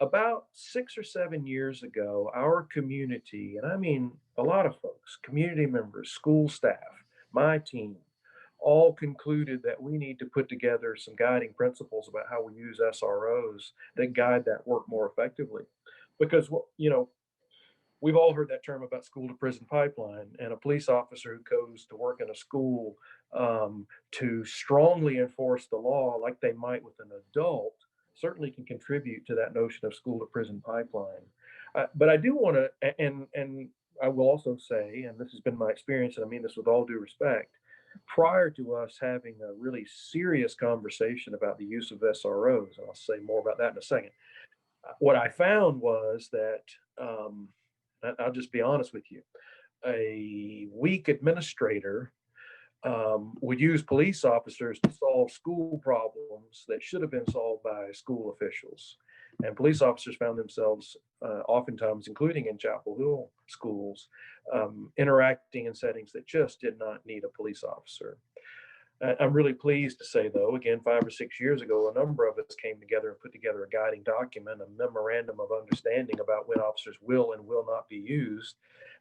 About 6 or 7 years ago, our community, and I mean a lot of folks, community members, school staff, my team, all concluded that we need to put together some guiding principles about how we use SROs that guide that work more effectively. Because, we've all heard that term about school to prison pipeline, and a police officer who goes to work in a school to strongly enforce the law like they might with an adult certainly can contribute to that notion of school to prison pipeline. But I do want to, and I will also say, and this has been my experience, and I mean this with all due respect, prior to us having a really serious conversation about the use of SROs, and I'll say more about that in a second, what I found was that, I'll just be honest with you, a weak administrator would use police officers to solve school problems that should have been solved by school officials. And police officers found themselves oftentimes, including in Chapel Hill schools, interacting in settings that just did not need a police officer. I'm really pleased to say, though, again, 5 or 6 years ago, a number of us came together and put together a guiding document, a memorandum of understanding about when officers will and will not be used.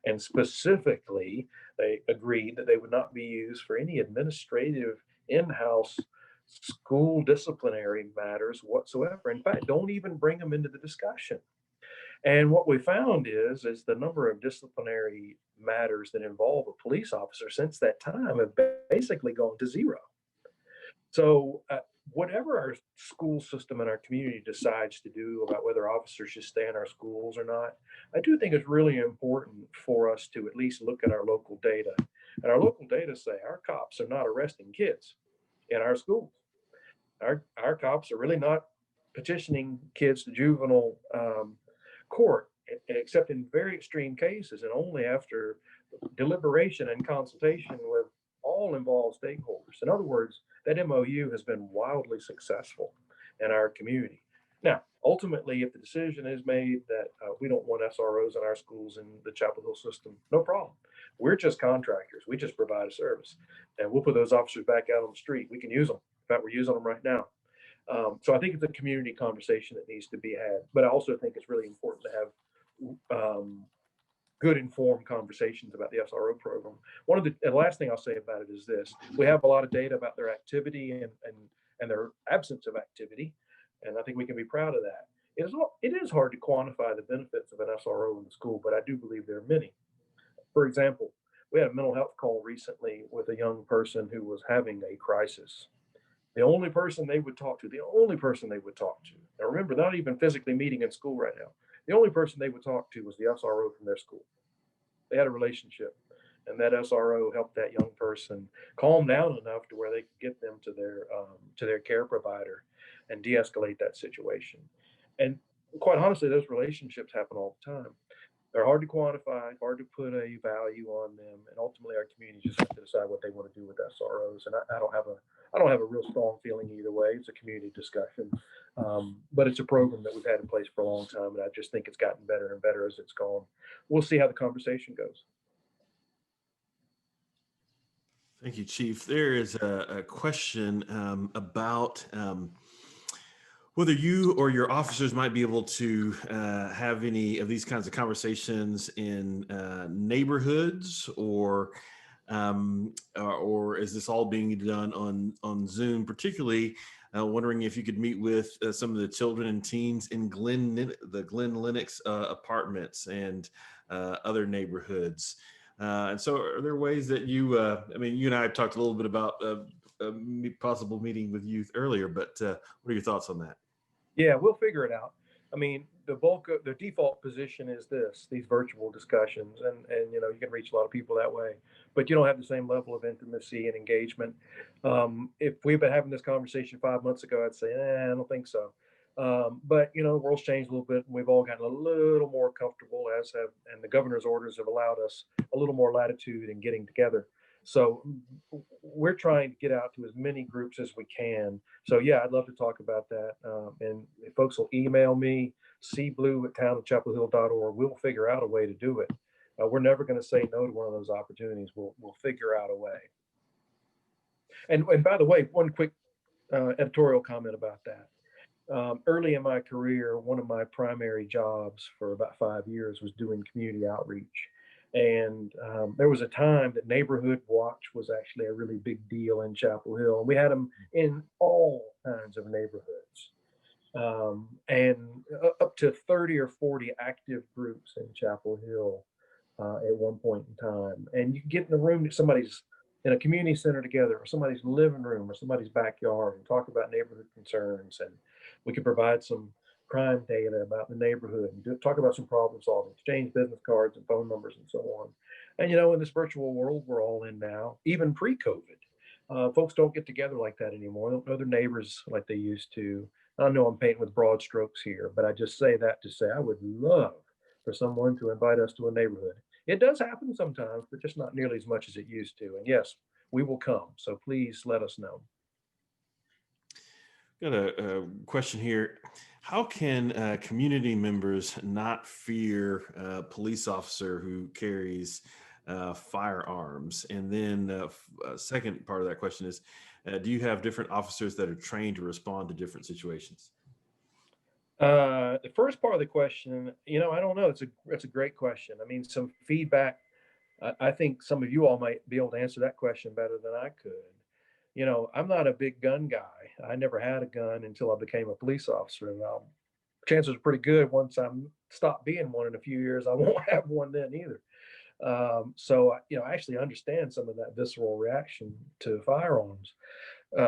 And specifically, they agreed that they would not be used for any administrative in-house school disciplinary matters whatsoever. In fact, don't even bring them into the discussion. And what we found is the number of disciplinary matters that involve a police officer since that time have basically gone to zero. So whatever our school system and our community decides to do about whether officers should stay in our schools or not, I do think it's really important for us to at least look at our local data. And our local data say our cops are not arresting kids in our schools. Our cops are really not petitioning kids to juvenile court, except in very extreme cases and only after deliberation and consultation with all involved stakeholders. In other words, that MOU has been wildly successful in our community. Now, ultimately, if the decision is made that we don't want SROs in our schools in the Chapel Hill system, no problem. We're just contractors. We just provide a service. And we'll put those officers back out on the street. We can use them. In fact, we're using them right now. So I think it's a community conversation that needs to be had. But I also think it's really important to have good informed conversations about the SRO program. The last thing I'll say about it is this: we have a lot of data about their activity and their absence of activity, and I think we can be proud of that. It is hard to quantify the benefits of an SRO in the school, but I do believe there are many. For example, we had a mental health call recently with a young person who was having a crisis. The only person they would talk to, now remember, not even physically meeting in school right now, the only person they would talk to was the SRO from their school. They had a relationship, and that SRO helped that young person calm down enough to where they could get them to their care provider and de-escalate that situation. And quite honestly, those relationships happen all the time. They're hard to quantify, hard to put a value on them, and ultimately our community just have to decide what they want to do with SROs. And I don't have a real strong feeling either way. It's a community discussion, but it's a program that we've had in place for a long time, and I just think it's gotten better and better as it's gone. We'll see how the conversation goes. Thank you, Chief. There is a question about whether you or your officers might be able to have any of these kinds of conversations in neighborhoods, or is this all being done on Zoom? Particularly, wondering if you could meet with some of the children and teens in the Glen Lennox apartments and other neighborhoods. And so, are there ways that you and I talked a little bit about possible meeting with youth earlier, but what are your thoughts on that? Yeah, we'll figure it out. I mean, the default position is these virtual discussions, and you can reach a lot of people that way, but you don't have the same level of intimacy and engagement. If we've been having this conversation 5 months ago, I'd say, I don't think so. But the world's changed a little bit, and we've all gotten a little more comfortable, and the governor's orders have allowed us a little more latitude in getting together. So we're trying to get out to as many groups as we can. So yeah, I'd love to talk about that. And if folks will email me, cblue@townofchapelhill.org. We'll figure out a way to do it. We're never going to say no to one of those opportunities. We'll figure out a way. And by the way, one quick editorial comment about that. Early in my career, one of my primary jobs for about 5 years was doing community outreach. And there was a time that Neighborhood Watch was actually a really big deal in Chapel Hill. And we had them in all kinds of neighborhoods. and up to 30 or 40 active groups in Chapel Hill at one point in time. And you can get in a room that somebody's in a community center together, or somebody's living room, or somebody's backyard, and talk about neighborhood concerns. And we can provide some crime data about the neighborhood, and talk about some problem solving, exchange business cards and phone numbers and so on. And in this virtual world we're all in now, even pre-COVID, folks don't get together like that anymore. They don't know their neighbors like they used to. I know I'm painting with broad strokes here, but I just say that to say I would love for someone to invite us to a neighborhood. It does happen sometimes, but just not nearly as much as it used to. And yes, we will come. So please let us know. Got a question here. How can community members not fear a police officer who carries firearms? And then second part of that question is, do you have different officers that are trained to respond to different situations? The first part of the question, I don't know. It's a great question. I mean, some feedback. I think some of you all might be able to answer that question better than I could. I'm not a big gun guy. I never had a gun until I became a police officer, and chances are pretty good once I'm stopped being one in a few years, I won't have one then either. So I actually understand some of that visceral reaction to firearms.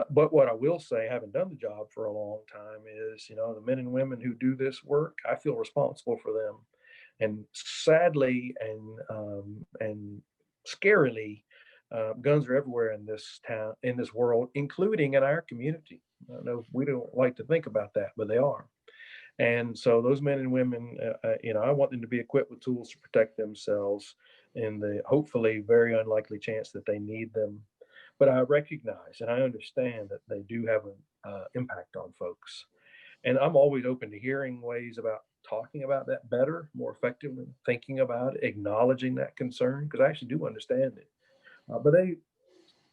But what I will say, having done the job for a long time, is the men and women who do this work, I feel responsible for them. And sadly and scarily, guns are everywhere in this town, in this world, including in our community. I know we don't like to think about that, but they are. And so those men and women, I want them to be equipped with tools to protect themselves in the hopefully very unlikely chance that they need them. But I recognize and I understand that they do have an impact on folks. And I'm always open to hearing ways about talking about that better, more effectively, thinking about it, acknowledging that concern, because I actually do understand it. But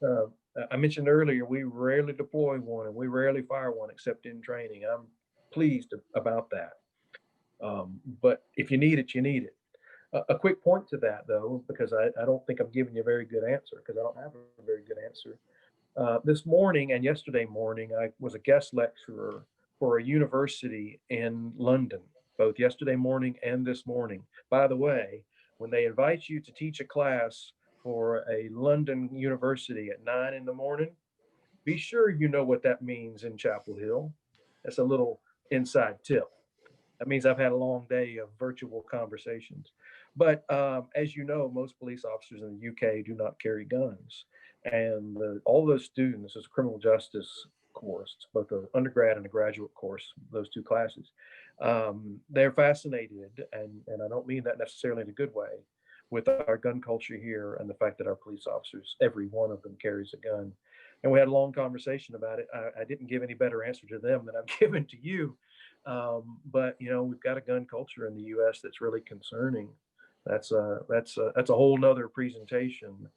uh, I mentioned earlier, we rarely deploy one and we rarely fire one except in training. I'm pleased about that. But if you need it, you need it. A quick point to that, though, because I don't think I'm giving you a very good answer, because I don't have a very good answer. This morning and yesterday morning, I was a guest lecturer for a university in London, both yesterday morning and this morning. By the way, when they invite you to teach a class for a London university at 9 in the morning, be sure you know what that means in Chapel Hill. That's a little inside tip. That means I've had a long day of virtual conversations. But as you know, most police officers in the UK do not carry guns. And all those students, this criminal justice course, both the undergrad and the graduate course, those two classes, they're fascinated, and I don't mean that necessarily in a good way, with our gun culture here and the fact that our police officers, every one of them carries a gun. And we had a long conversation about it. I didn't give any better answer to them than I've given to you. But we've got a gun culture in the U.S. that's really concerning. That's a whole nother presentation.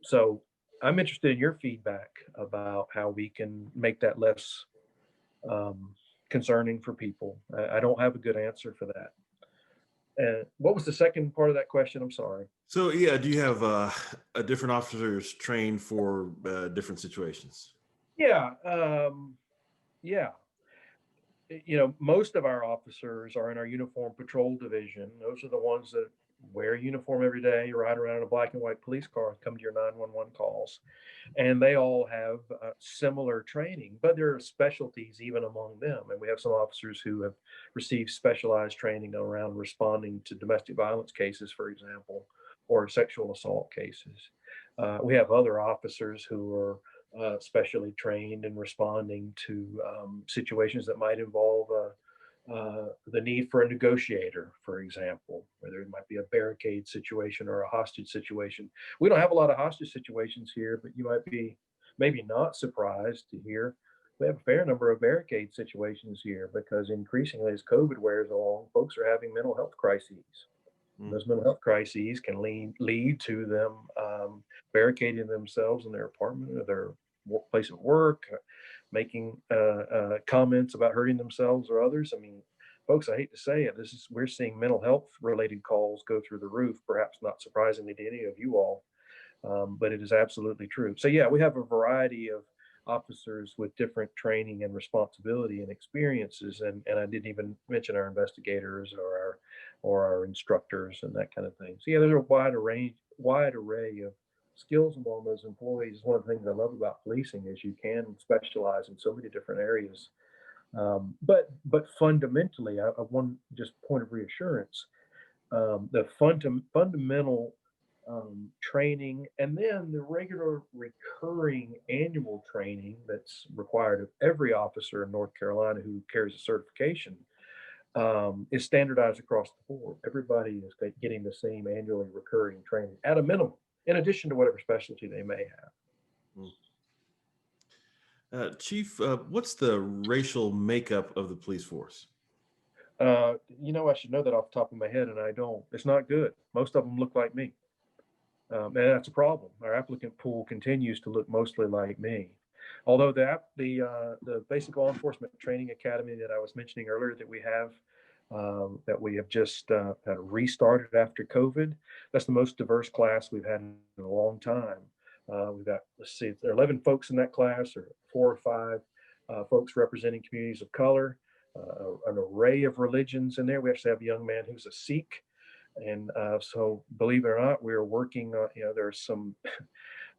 So I'm interested in your feedback about how we can make that less concerning for people. I don't have a good answer for that. And what was the second part of that question? I'm sorry. So yeah, do you have a different officers trained for different situations? Yeah. Yeah. Most of our officers are in our uniform patrol division. Those are the ones that wear a uniform every day, ride around in a black and white police car, and come to your 911 calls. And they all have similar training, but there are specialties even among them. And we have some officers who have received specialized training around responding to domestic violence cases, for example, or sexual assault cases. We have other officers who are specially trained in responding to situations that might involve the need for a negotiator, for example, where there might be a barricade situation or a hostage situation. We don't have a lot of hostage situations here, but you might be maybe not surprised to hear we have a fair number of barricade situations here, because increasingly as COVID wears along, folks are having mental health crises. Those mental health crises can lead to them barricading themselves in their apartment or their place of work, making comments about hurting themselves or others. I mean, folks, I hate to say it, we're seeing mental health related calls go through the roof, perhaps not surprisingly to any of you all, but it is absolutely true. So yeah, we have a variety officers with different training and responsibility and experiences. And I didn't even mention our investigators or our instructors and that kind of thing. So yeah, there's a wide array of skills among those employees. One of the things I love about policing is you can specialize in so many different areas. But fundamentally, I want just point of reassurance, the fundamental training, and then the regular recurring annual training that's required of every officer in North Carolina who carries a certification, is standardized across the board. Everybody is getting the same annually recurring training at a minimum, in addition to whatever specialty they may have. Chief, what's the racial makeup of the police force? I should know that off the top of my head, and I don't. It's not good. Most of them look like me. And that's a problem. Our applicant pool continues to look mostly like me. Although the Basic Law Enforcement Training Academy that I was mentioning earlier that we have just restarted after COVID, that's the most diverse class we've had in a long time. We've got, there are 11 folks in that class, or 4 or 5 folks representing communities of color, an array of religions in there. We actually have a young man who's a Sikh. And so, believe it or not, we're working on, there's some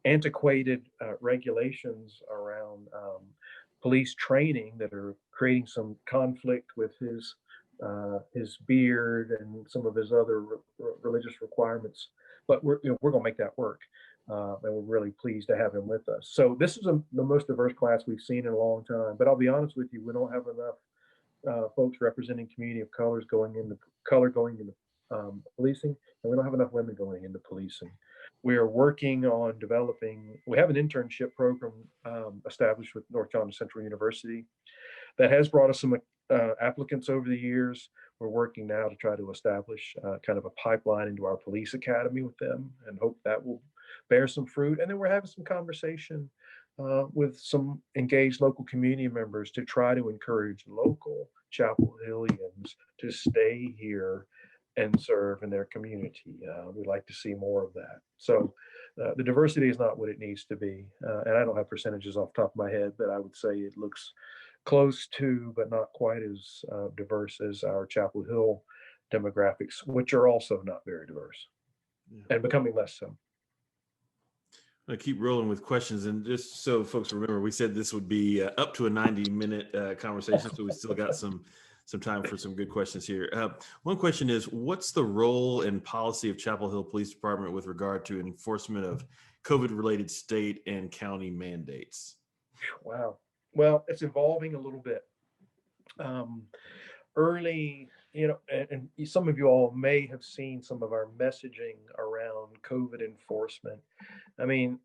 antiquated regulations around police training that are creating some conflict with his beard and some of his other religious requirements. But we're going to make that work. And we're really pleased to have him with us. So this is the most diverse class we've seen in a long time. But I'll be honest with you, we don't have enough folks representing community of colors going into policing, and we don't have enough women going into policing. We are working on we have an internship program established with North Carolina Central University that has brought us some applicants over the years. We're working now to try to establish kind of a pipeline into our police academy with them, and hope that will bear some fruit. And then we're having some conversation with some engaged local community members to try to encourage local Chapel Hillians to stay here and serve in their community. We'd like to see more of that. So the diversity is not what it needs to be. And I don't have percentages off the top of my head, but I would say it looks close to, but not quite as diverse as our Chapel Hill demographics, which are also not very diverse and becoming less so. I'm going to keep rolling with questions. And just so folks remember, we said this would be up to a 90-minute conversation. So we still got some time for some good questions here. One question is, what's the role and policy of Chapel Hill Police Department with regard to enforcement of COVID-related state and county mandates? Wow. Well, it's evolving a little bit. Early, and some of you all may have seen some of our messaging around COVID enforcement. I mean,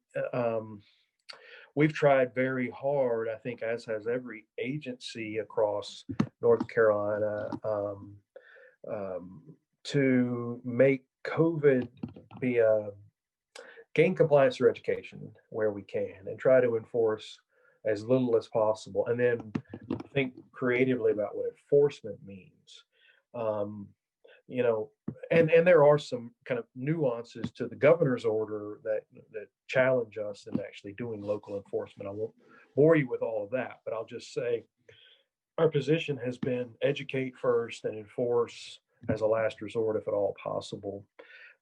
we've tried very hard, I think, as has every agency across North Carolina, to make COVID be gain compliance through education where we can, and try to enforce as little as possible, and then think creatively about what enforcement means. And there are some kind of nuances to the governor's order that challenge us in actually doing local enforcement. I won't bore you with all of that, but I'll just say our position has been educate first and enforce as a last resort, if at all possible.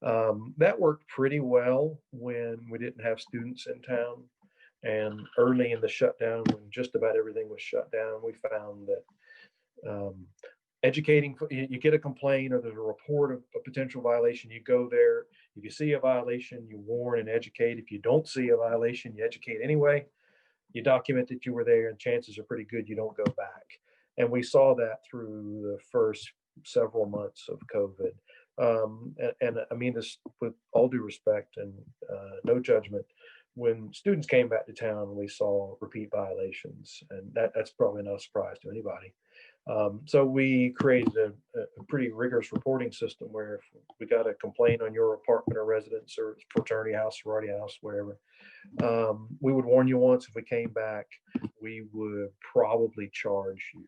That worked pretty well when we didn't have students in town. And early in the shutdown, when just about everything was shut down, we found that educating, you get a complaint or there's a report of a potential violation, you go there. If you see a violation, you warn and educate. If you don't see a violation, you educate anyway. You document that you were there, and chances are pretty good you don't go back. And we saw that through the first several months of COVID. And I mean this with all due respect and no judgment. When students came back to town, we saw repeat violations, and that's probably no surprise to anybody. So we created a pretty rigorous reporting system where if we got a complaint on your apartment or residence or fraternity house, sorority house, wherever, we would warn you once. If we came back, we would probably charge you.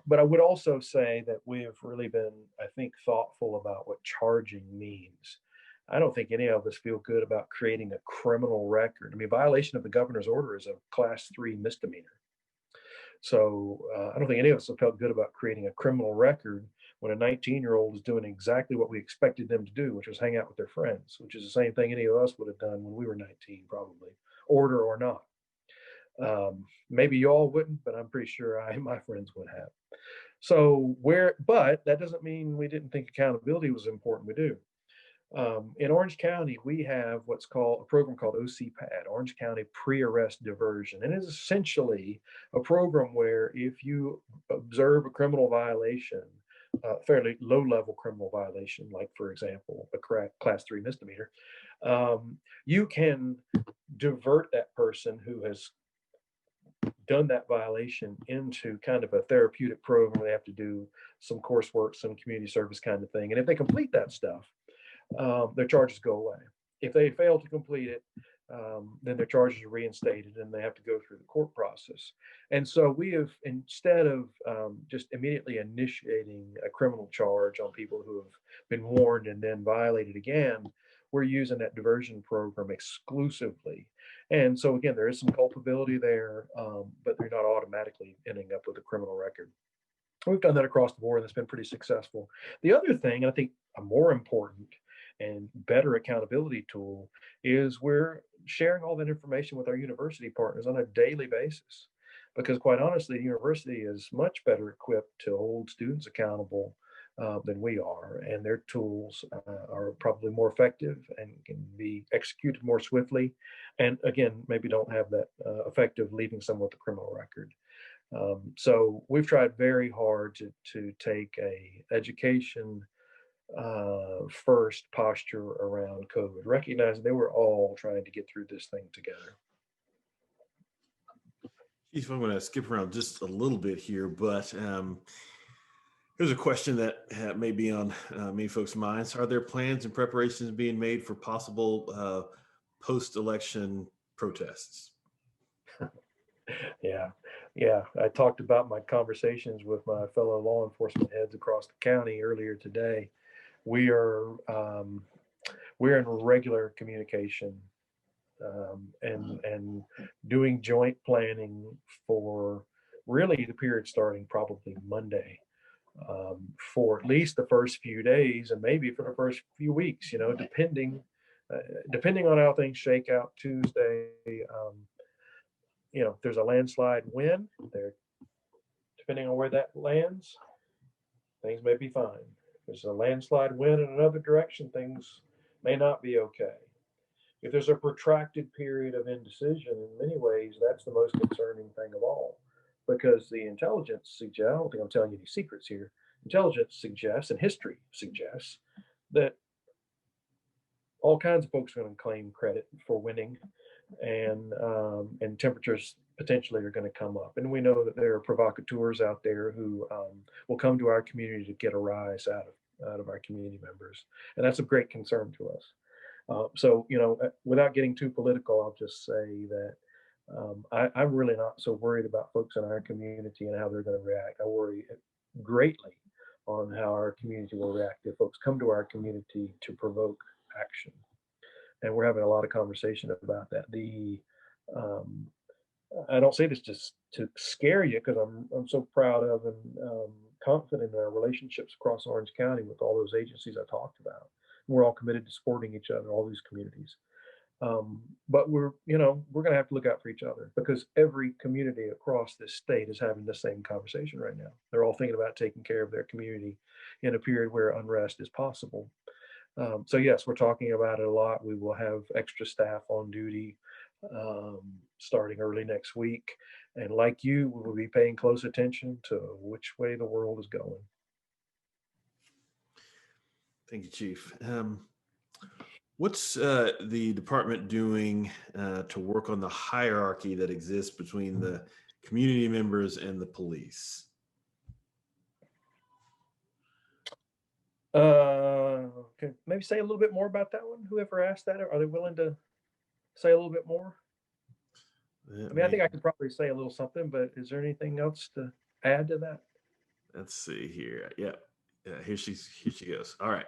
But I would also say that we have really been, I think, thoughtful about what charging means. I don't think any of us feel good about creating a criminal record. I mean, violation of the governor's order is a class 3 misdemeanor. So I don't think any of us have felt good about creating a criminal record when a 19-year-old is doing exactly what we expected them to do, which was hang out with their friends, which is the same thing any of us would have done when we were 19, probably, order or not. Maybe you all wouldn't, but I'm pretty sure I and my friends would have. So but that doesn't mean we didn't think accountability was important. We do. In Orange County, we have what's called a program called OCPAD, Orange County Pre-Arrest Diversion. And it's essentially a program where if you observe a criminal violation, fairly low-level criminal violation, like, for example, a class 3 misdemeanor, you can divert that person who has done that violation into kind of a therapeutic program. They have to do some coursework, some community service kind of thing. And if they complete that stuff, their charges go away. If they fail to complete it, then their charges are reinstated and they have to go through the court process. And so we have, instead of just immediately initiating a criminal charge on people who have been warned and then violated again, we're using that diversion program exclusively. And so again, there is some culpability there, but they're not automatically ending up with a criminal record. We've done that across the board and it's been pretty successful. The other thing, and I think a more important and better accountability tool, is we're sharing all that information with our university partners on a daily basis. Because quite honestly, the university is much better equipped to hold students accountable than we are, and their tools are probably more effective and can be executed more swiftly. And again, maybe don't have that effect of leaving someone with a criminal record. So we've tried very hard to take a education first posture around COVID, recognizing they were all trying to get through this thing together. Chief, I'm going to skip around just a little bit here, but here's a question that may be on many folks' minds. Are there plans and preparations being made for possible post-election protests? Yeah. I talked about my conversations with my fellow law enforcement heads across the county earlier today. We're in regular communication and doing joint planning for really the period starting probably Monday, for at least the first few days and maybe for the first few weeks, depending on how things shake out Tuesday. If there's a landslide wind there, depending on where that lands, things may be fine. If there's a landslide wind in another direction, things may not be okay. If there's a protracted period of indecision, in many ways, that's the most concerning thing of all, because the intelligence suggests, I don't think I'm telling you any secrets here, intelligence suggests and history suggests that all kinds of folks are going to claim credit for winning, and temperatures potentially are going to come up. And we know that there are provocateurs out there who will come to our community to get a rise out of our community members, and that's of great concern to us. So, without getting too political, I'll just say that I'm really not so worried about folks in our community and how they're going to react. I worry greatly on how our community will react if folks come to our community to provoke action. And we're having a lot of conversation about that. I don't say this just to scare you, because I'm so proud of and confident in our relationships across Orange County with all those agencies I talked about. We're all committed to supporting each other, all these communities. But we're going to have to look out for each other, because every community across this state is having the same conversation right now. They're all thinking about taking care of their community in a period where unrest is possible. So yes, we're talking about it a lot. We will have extra staff on duty starting early next week. And like you, we will be paying close attention to which way the world is going. Thank you, Chief. What's the department doing to work on the hierarchy that exists between the community members and the police? Okay, maybe say a little bit more about that one. Whoever asked that, are they willing to say a little bit more? I think I could probably say a little something, but is there anything else to add to that? Let's see here. Yep. Yeah, here she goes. All right.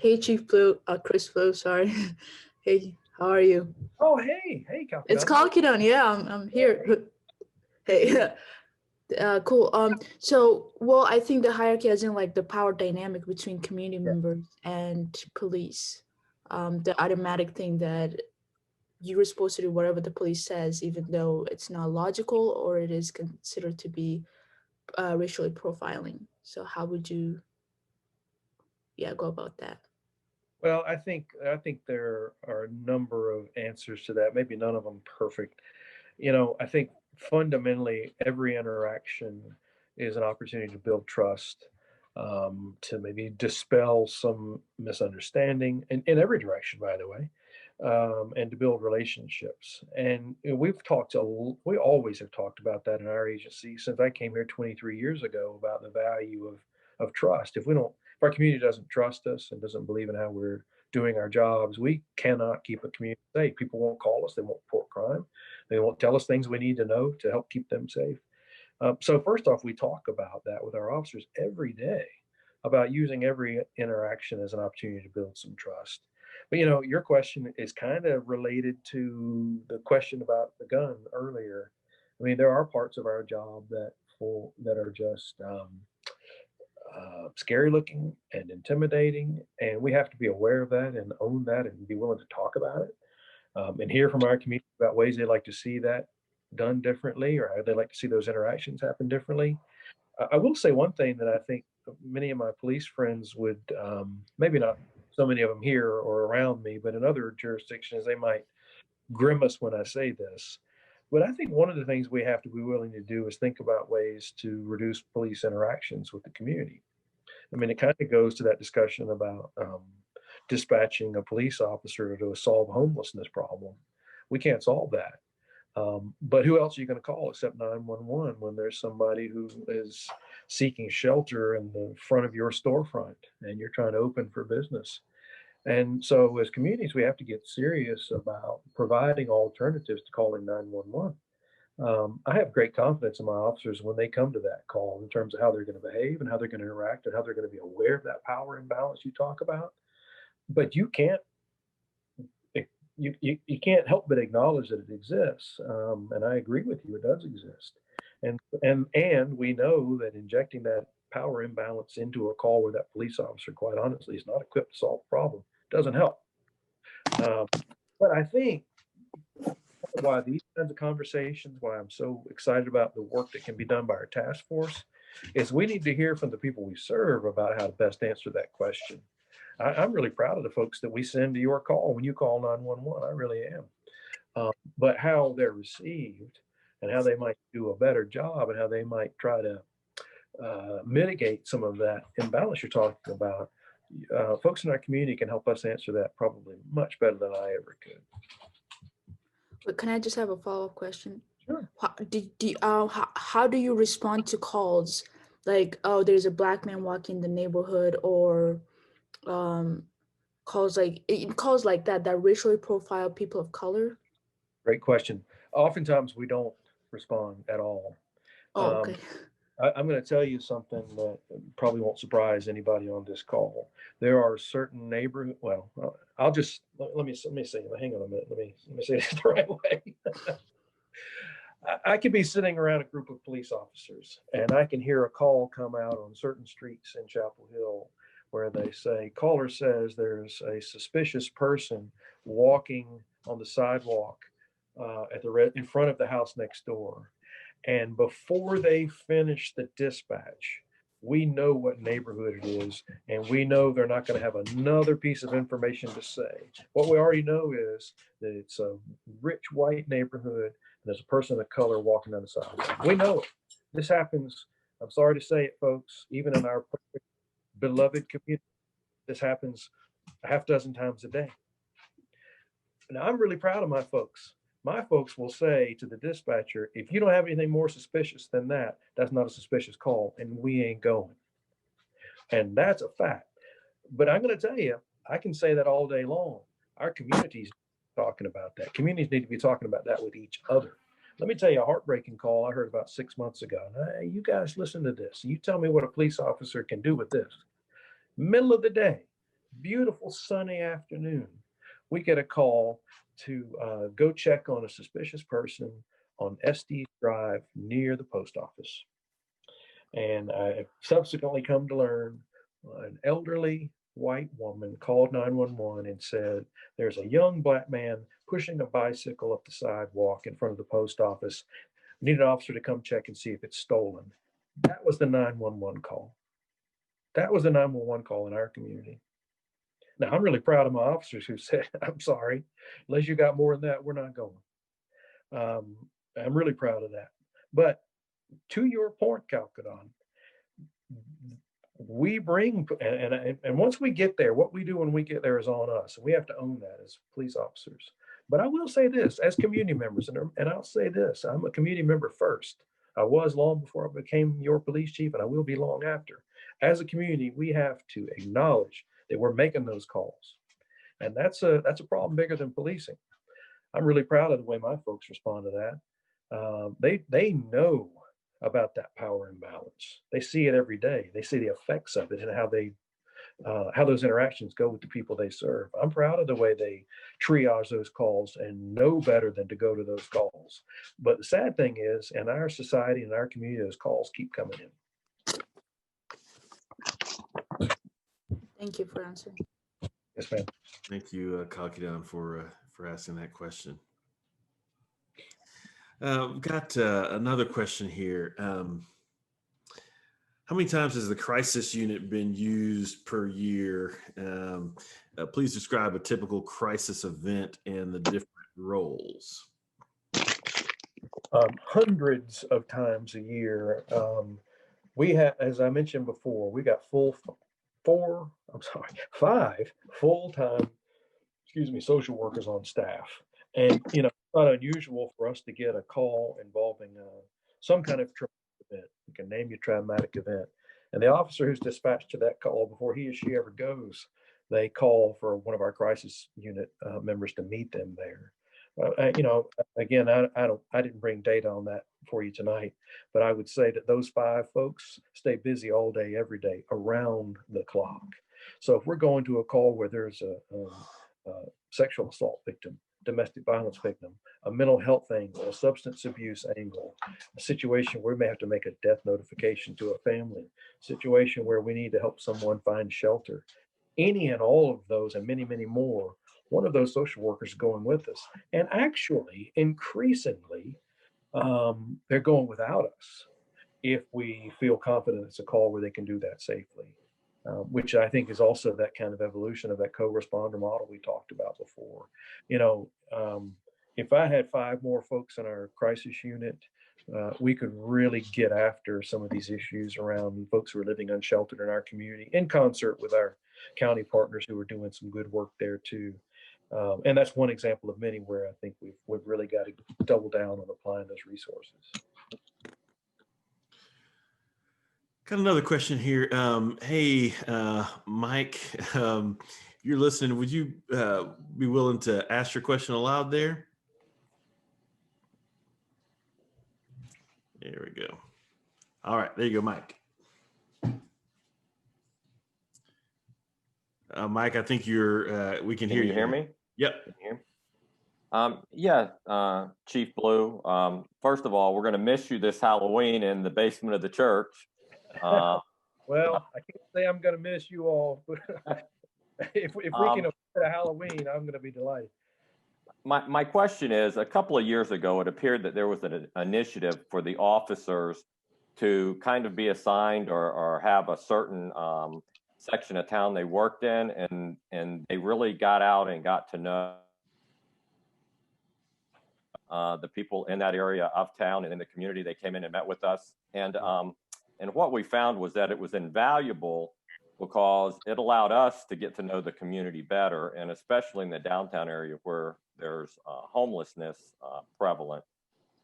Hey, Chief Blue, Chris Blue, sorry. Hey, how are you? Oh, hey, Kalkidon. It's Kalkidon, yeah, I'm here. Hey, cool. So, well, I think the hierarchy as in like the power dynamic between community members and police. The automatic thing that you were supposed to do whatever the police says, even though it's not logical or it is considered to be racially profiling. So how would you, go about that? Well, I think there are a number of answers to that. Maybe none of them perfect. I think fundamentally every interaction is an opportunity to build trust, to maybe dispel some misunderstanding in every direction, by the way, and to build relationships. And we always have talked about that in our agency since I came here 23 years ago, about the value of trust. If our community doesn't trust us and doesn't believe in how we're doing our jobs, we cannot keep a community safe. People won't call us, they won't report crime, they won't tell us things we need to know to help keep them safe. So first off, we talk about that with our officers every day, about using every interaction as an opportunity to build some trust. But your question is kind of related to the question about the gun earlier. I mean, there are parts of our job that are just scary looking and intimidating, and we have to be aware of that and own that and be willing to talk about it, and hear from our community about ways they'd like to see that done differently, or how they'd like to see those interactions happen differently. I will say one thing that I think many of my police friends would, maybe not so many of them here or around me, but in other jurisdictions, they might grimace when I say this. But I think one of the things we have to be willing to do is think about ways to reduce police interactions with the community. I mean, it kind of goes to that discussion about dispatching a police officer to solve a homelessness problem. We can't solve that. But who else are you going to call except 911 when there's somebody who is seeking shelter in the front of your storefront and you're trying to open for business? And so as communities, we have to get serious about providing alternatives to calling 911. I have great confidence in my officers when they come to that call in terms of how they're going to behave and how they're going to interact and how they're going to be aware of that power imbalance you talk about. But you can't help but acknowledge that it exists, and I agree with you, it does exist, and we know that injecting that power imbalance into a call where that police officer, quite honestly, is not equipped to solve the problem doesn't help. But I think why these kinds of conversations, why I'm so excited about the work that can be done by our task force, is we need to hear from the people we serve about how to best answer that question. I'm really proud of the folks that we send to your call when you call 911. I really am. But how they're received and how they might do a better job and how they might try to mitigate some of that imbalance you're talking about, folks in our community can help us answer that probably much better than I ever could. But can I just have a follow-up question? Sure. How do you respond to calls like, oh, there's a Black man walking the neighborhood, or calls like that racially profile people of color? Great question. Oftentimes we don't respond at all. Oh, okay. I'm going to tell you something that probably won't surprise anybody on this call. There are certain neighborhood. Well, I'll just let me say. Hang on a minute. Let me say this the right way. I could be sitting around a group of police officers, and I can hear a call come out on certain streets in Chapel Hill where they say, caller says there's a suspicious person walking on the sidewalk in front of the house next door. And before they finish the dispatch, we know what neighborhood it is, and we know they're not going to have another piece of information to say. What we already know is that it's a rich white neighborhood, and there's a person of color walking down the sidewalk. We know it. This happens, I'm sorry to say it, folks, even in our perfect, beloved community, this happens a half dozen times a day. Now, I'm really proud of my folks. My folks will say to the dispatcher, if you don't have anything more suspicious than that, that's not a suspicious call, and we ain't going. And that's a fact. But I'm going to tell you, I can say that all day long. Our communities talking about that. Communities need to be talking about that with each other. Let me tell you a heartbreaking call I heard about 6 months ago. Hey, you guys listen to this. You tell me what a police officer can do with this. Middle of the day, beautiful sunny afternoon, we get a call to go check on a suspicious person on SD Drive near the post office. And I subsequently come to learn an elderly white woman called 911 and said, there's a young black man pushing a bicycle up the sidewalk in front of the post office. We need an officer to come check and see if it's stolen. That was the 911 call. That was the 911 call in our community. Now, I'm really proud of my officers who said, I'm sorry, unless you got more than that, we're not going. I'm really proud of that. But to your point, Calcadon, we bring, and once we get there, what we do when we get there is on us. And we have to own that as police officers. But I will say this, as community members, and I'll say this, I'm a community member first. I was long before I became your police chief, and I will be long after. As a community, we have to acknowledge that we're making those calls. And that's a problem bigger than policing. I'm really proud of the way my folks respond to that. They know about that power imbalance. They see it every day. They see the effects of it and how those interactions go with the people they serve. I'm proud of the way they triage those calls and know better than to go to those calls. But the sad thing is, in our society and our community, those calls keep coming in. Thank you for answering. Yes, ma'am. Thank you, Kalkidan, for asking that question. We've got another question here. How many times has the crisis unit been used per year? Please describe a typical crisis event and the different roles. Hundreds of times a year. We have, as I mentioned before, we got five full-time, social workers on staff. And, it's not unusual for us to get a call involving some kind of traumatic event. You can name your traumatic event. And the officer who's dispatched to that call, before he or she ever goes, they call for one of our crisis unit members to meet them there. Again, I didn't bring data on that for you tonight, but I would say that those five folks stay busy all day, every day, around the clock. So if we're going to a call where there's a sexual assault victim, domestic violence victim, a mental health angle, a substance abuse angle, a situation where we may have to make a death notification to a family, situation where we need to help someone find shelter, any and all of those and many, many more, one of those social workers is going with us. And actually, increasingly, they're going without us if we feel confident it's a call where they can do that safely, which I think is also that kind of evolution of that co-responder model we talked about before. If I had five more folks in our crisis unit, we could really get after some of these issues around folks who are living unsheltered in our community, in concert with our county partners who are doing some good work there too. And that's one example of many where I think we've really got to double down on applying those resources. Got another question here. Hey, Mike, you're listening. Would you be willing to ask your question aloud there? There we go. All right, there you go, Mike. Mike, I think we can hear you. Can you hear me? Yep. Yeah, Chief Blue. First of all, we're going to miss you this Halloween in the basement of the church. Well, I can't say I'm going to miss you all, but if we can afford a Halloween, I'm going to be delighted. My question is, a couple of years ago, it appeared that there was an initiative for the officers to kind of be assigned or have a certain section of town they worked in, and they really got out and got to know the people in that area of town and in the community. They came in and met with us, and what we found was that it was invaluable because it allowed us to get to know the community better, and especially in the downtown area where there's homelessness prevalent,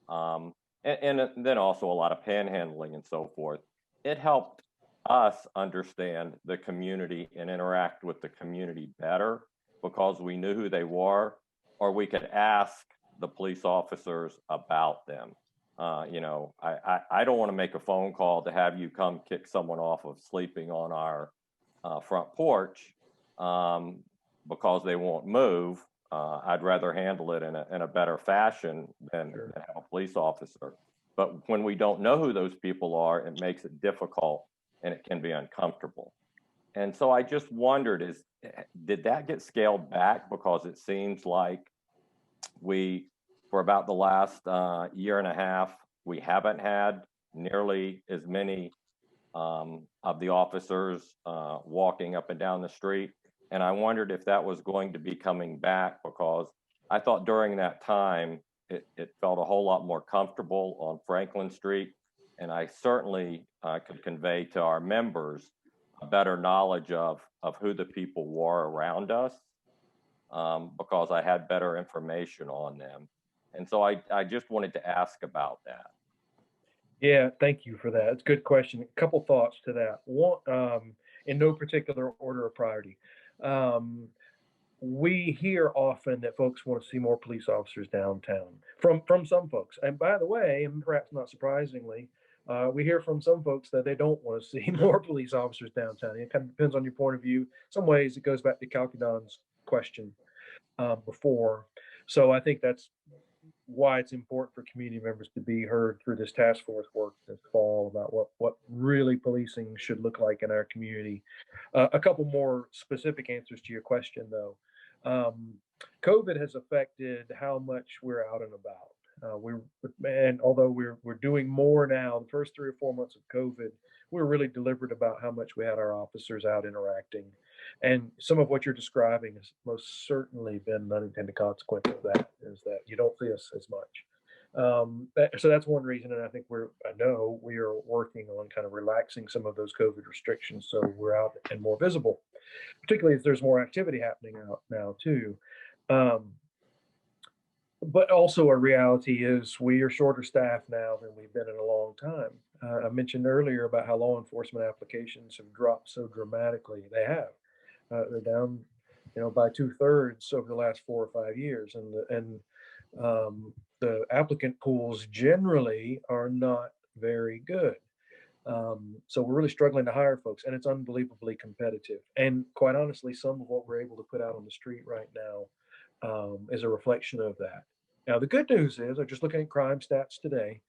and then also a lot of panhandling and so forth. It helped us understand the community and interact with the community better because we knew who they were, or we could ask the police officers about them. I don't want to make a phone call to have you come kick someone off of sleeping on our front porch. because they won't move. I'd rather handle it in a better fashion than have a police officer. But when we don't know who those people are, it makes it difficult and it can be uncomfortable. And so I just wondered, did that get scaled back? Because it seems like for about the last year and a half, we haven't had nearly as many of the officers walking up and down the street. And I wondered if that was going to be coming back, because I thought during that time, it felt a whole lot more comfortable on Franklin Street. And I certainly could convey to our members a better knowledge of who the people were around us, because I had better information on them. And so I just wanted to ask about that. Yeah, thank you for that. It's a good question. A couple thoughts to that. One, in no particular order of priority. We hear often that folks want to see more police officers downtown from some folks. And by the way, and perhaps not surprisingly, we hear from some folks that they don't want to see more police officers downtown. It kind of depends on your point of view. Some ways it goes back to Calkidon's question before. So I think that's why it's important for community members to be heard through this task force work this fall about what really policing should look like in our community. A couple more specific answers to your question, though. COVID has affected how much we're out and about. And although we're doing more now, the first 3 or 4 months of COVID, we were really deliberate about how much we had our officers out interacting. And some of what you're describing has most certainly been an unintended consequence of that, is that you don't see us as much. So that's one reason. And I think I know we are working on kind of relaxing some of those COVID restrictions so we're out and more visible, particularly as there's more activity happening out now too. But also a reality is we are shorter staffed now than we've been in a long time. I mentioned earlier about how law enforcement applications have dropped so dramatically. They have. They're down, by 2/3 over the last 4 or 5 years, and the applicant pools generally are not very good. So we're really struggling to hire folks, and it's unbelievably competitive. And quite honestly, some of what we're able to put out on the street right now is a reflection of that. Now, the good news is, I'm just looking at crime stats today,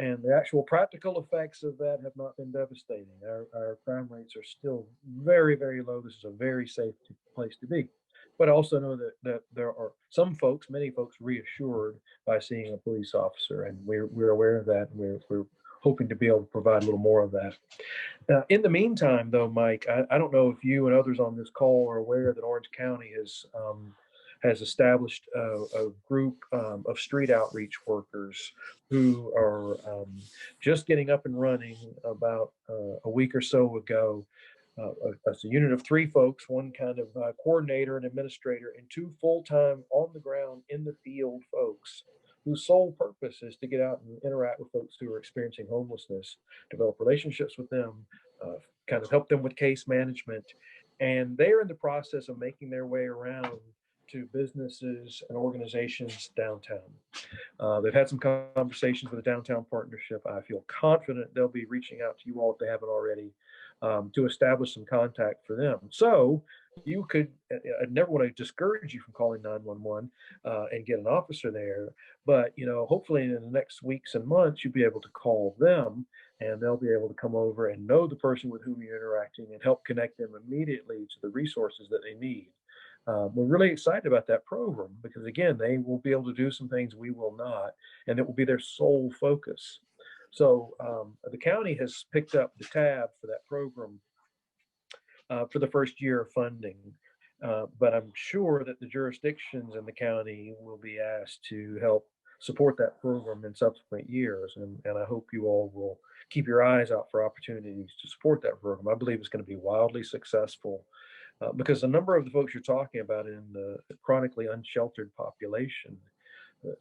and the actual practical effects of that have not been devastating. Our crime rates are still very, very low. This is a very safe place to be. But I also know that there are many folks reassured by seeing a police officer, and we're aware of that, and we're hoping to be able to provide a little more of that. In the meantime, though, Mike, I don't know if you and others on this call are aware that Orange County has established a group of street outreach workers who are just getting up and running about a week or so ago. It's a unit of 3 folks, one kind of coordinator and administrator, and 2 full-time on the ground in the field folks whose sole purpose is to get out and interact with folks who are experiencing homelessness, develop relationships with them, kind of help them with case management. And they're in the process of making their way around to businesses and organizations downtown. They've had some conversations with the Downtown Partnership. I feel confident they'll be reaching out to you all if they haven't already, to establish some contact for them. So you could, I never want to discourage you from calling 911 and get an officer there, but hopefully in the next weeks and months, you'll be able to call them and they'll be able to come over and know the person with whom you're interacting and help connect them immediately to the resources that they need. We're really excited about that program because, again, they will be able to do some things we will not, and it will be their sole focus. So the county has picked up the tab for that program for the first year of funding, but I'm sure that the jurisdictions in the county will be asked to help support that program in subsequent years, and I hope you all will keep your eyes out for opportunities to support that program. I believe it's going to be wildly successful. Because a number of the folks you're talking about in the chronically unsheltered population,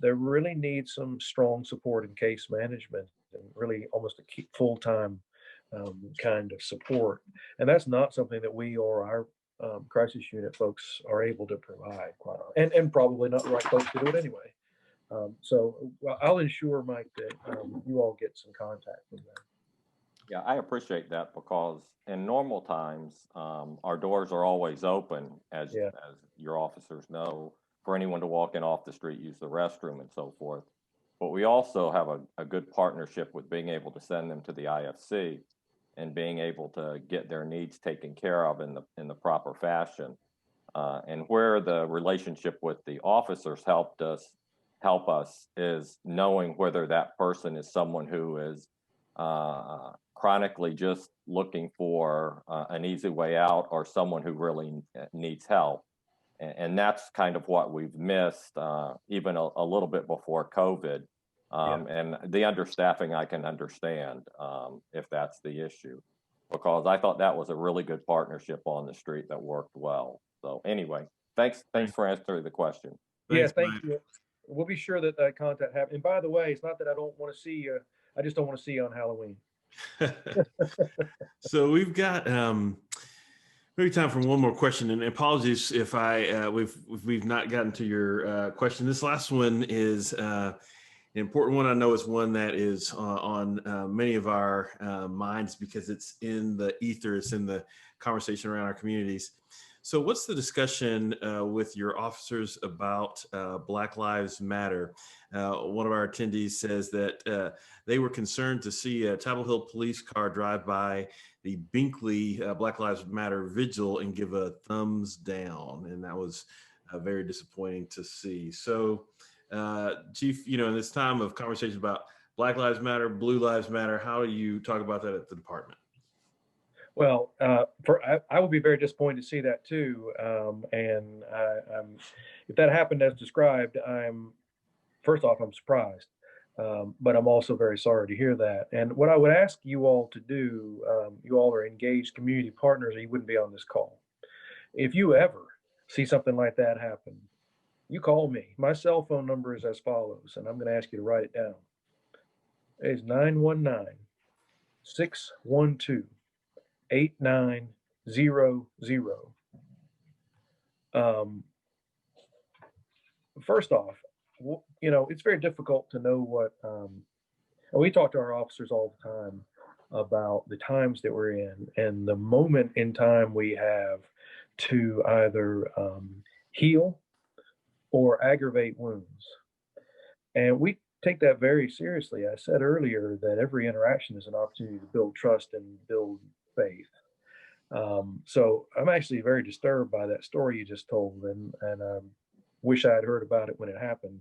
they really need some strong support in case management and really almost a full-time kind of support. And that's not something that we or our crisis unit folks are able to provide, and probably not the right folks to do it anyway. So I'll ensure, Mike, that you all get some contact from them. Yeah, I appreciate that because in normal times, our doors are always open, Yeah. as your officers know, for anyone to walk in off the street, use the restroom, and so forth. But we also have a good partnership with being able to send them to the IFC and being able to get their needs taken care of in the proper fashion. And where the relationship with the officers help us is knowing whether that person is someone who is chronically just looking for an easy way out, or someone who really needs help. And that's kind of what we've missed, even a little bit before COVID. And the understaffing, I can understand if that's the issue, because I thought that was a really good partnership on the street that worked well. So anyway, thanks for answering the question. Yeah, Thanks, thank Mike. you. We'll be sure that that contact happens. And by the way, it's not that I don't want to see you. I just don't want to see you on Halloween. So we've got maybe time for one more question, and apologies if we've not gotten to your question. This last one is an important one. I know it's one that is on many of our minds because it's in the ether, it's in the conversation around our communities. So what's the discussion with your officers about Black Lives Matter? One of our attendees says that they were concerned to see a Chapel Hill police car drive by the Binkley Black Lives Matter vigil and give a thumbs down. And that was very disappointing to see. So Chief, in this time of conversation about Black Lives Matter, Blue Lives Matter, how do you talk about that at the department? Well, I would be very disappointed to see that too. And if that happened as described, first off, I'm surprised, but I'm also very sorry to hear that. And what I would ask you all to do, you all are engaged community partners, or you wouldn't be on this call. If you ever see something like that happen, you call me. My cell phone number is as follows, and I'm going to ask you to write it down. It's 919-612-8900. First off, it's very difficult to know what, and we talk to our officers all the time about the times that we're in and the moment in time we have to either heal or aggravate wounds. And we take that very seriously. I said earlier that every interaction is an opportunity to build trust and build faith. So I'm actually very disturbed by that story you just told, and wish I had heard about it when it happened,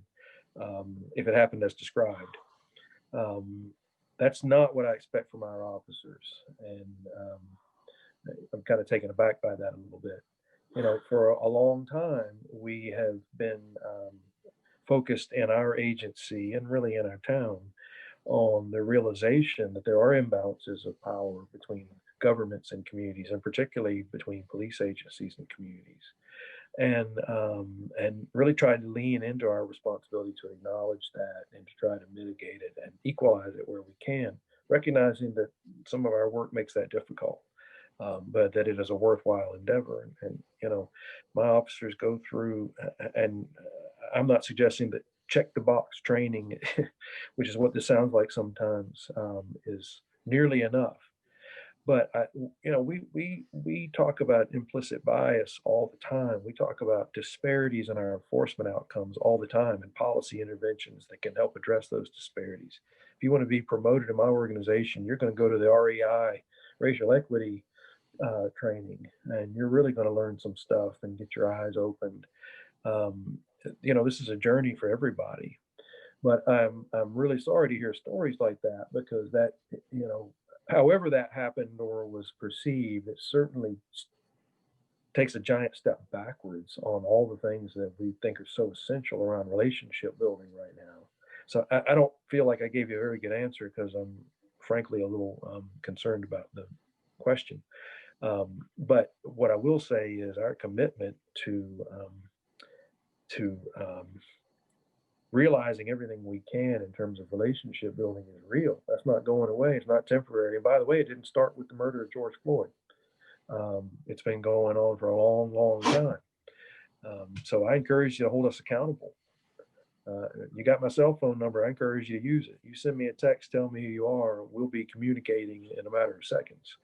if it happened as described. That's not what I expect from our officers, and I'm kind of taken aback by that a little bit. For a long time, we have been focused in our agency and really in our town on the realization that there are imbalances of power between governments and communities, and particularly between police agencies and communities, and really tried to lean into our responsibility to acknowledge that and to try to mitigate it and equalize it where we can, recognizing that some of our work makes that difficult, but that it is a worthwhile endeavor. And my officers go through, and I'm not suggesting that check the box training, which is what this sounds like sometimes, is nearly enough. But we talk about implicit bias all the time. We talk about disparities in our enforcement outcomes all the time, and policy interventions that can help address those disparities. If you want to be promoted in my organization, you're going to go to the REI, racial equity training, and you're really going to learn some stuff and get your eyes opened. This is a journey for everybody. But I'm really sorry to hear stories like that, because that, however that happened or was perceived, it certainly takes a giant step backwards on all the things that we think are so essential around relationship building right now. So I don't feel like I gave you a very good answer, because I'm frankly a little concerned about the question. But what I will say is our commitment to realizing everything we can in terms of relationship building is real. That's not going away. It's not temporary. And by the way, it didn't start with the murder of George Floyd. It's been going on for a long, long time. So I encourage you to hold us accountable. You got my cell phone number. I encourage you to use it. You send me a text, tell me who you are. We'll be communicating in a matter of seconds.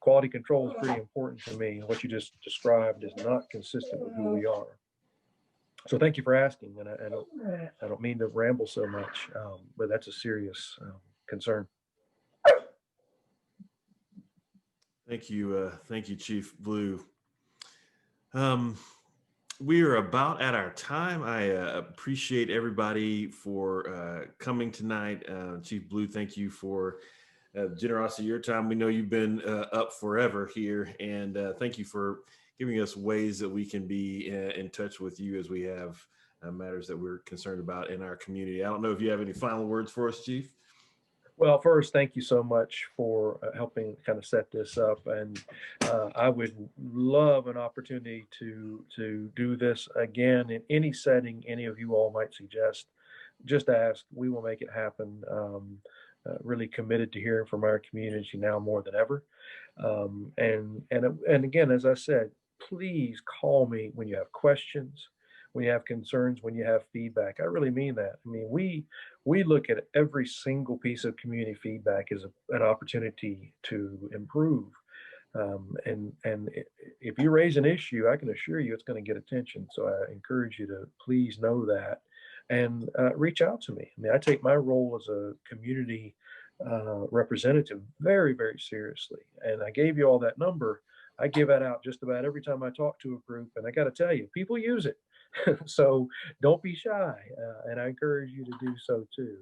Quality control is pretty important to me. What you just described is not consistent with who we are. So thank you for asking. And I don't mean to ramble so much, but that's a serious concern. Thank you, Chief Blue. We are about at our time. I appreciate everybody for coming tonight. Chief Blue, thank you for generosity of your time. We know you've been up forever here, and thank you for giving us ways that we can be in touch with you as we have matters that we're concerned about in our community. I don't know if you have any final words for us, Chief. Well, first, thank you so much for helping kind of set this up. And I would love an opportunity to do this again in any setting any of you all might suggest. Just ask, we will make it happen. Really committed to hearing from our community now more than ever. And again, as I said, please call me when you have questions, when you have concerns, when you have feedback. I really mean that. I mean, we look at every single piece of community feedback as an opportunity to improve. And if you raise an issue, I can assure you it's going to get attention. So I encourage you to please know that and reach out to me. I mean, I take my role as a community representative very, very seriously. And I gave you all that number. I give that out just about every time I talk to a group. And I got to tell you, people use it. So don't be shy. And I encourage you to do so too.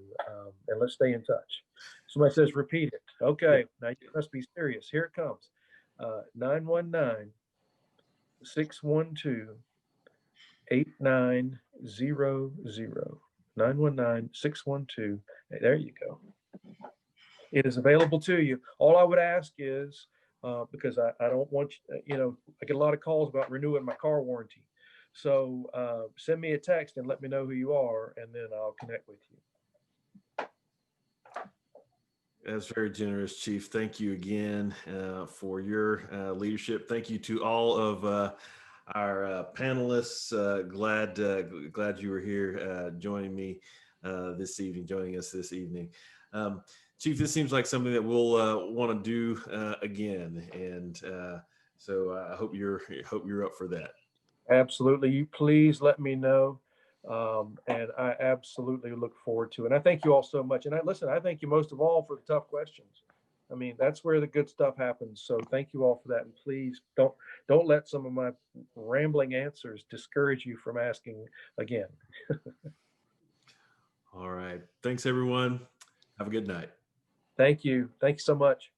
And let's stay in touch. Somebody says, repeat it. Okay, now you must be serious. Here it comes. 919-612-8900. 919-612. There you go. It is available to you. All I would ask is, because I don't want you, I get a lot of calls about renewing my car warranty. So send me a text and let me know who you are, and then I'll connect with you. That's very generous, Chief. Thank you again for your leadership. Thank you to all of our panelists. Glad you were here joining me this evening, joining us this evening. Chief, this seems like something that we'll want to do again, and so I hope you're up for that. Absolutely. You please let me know. And I absolutely look forward to it. And I thank you all so much. And I thank you most of all for the tough questions. I mean, that's where the good stuff happens. So thank you all for that. And please don't let some of my rambling answers discourage you from asking again. All right. Thanks, everyone. Have a good night. Thank you. Thank you so much.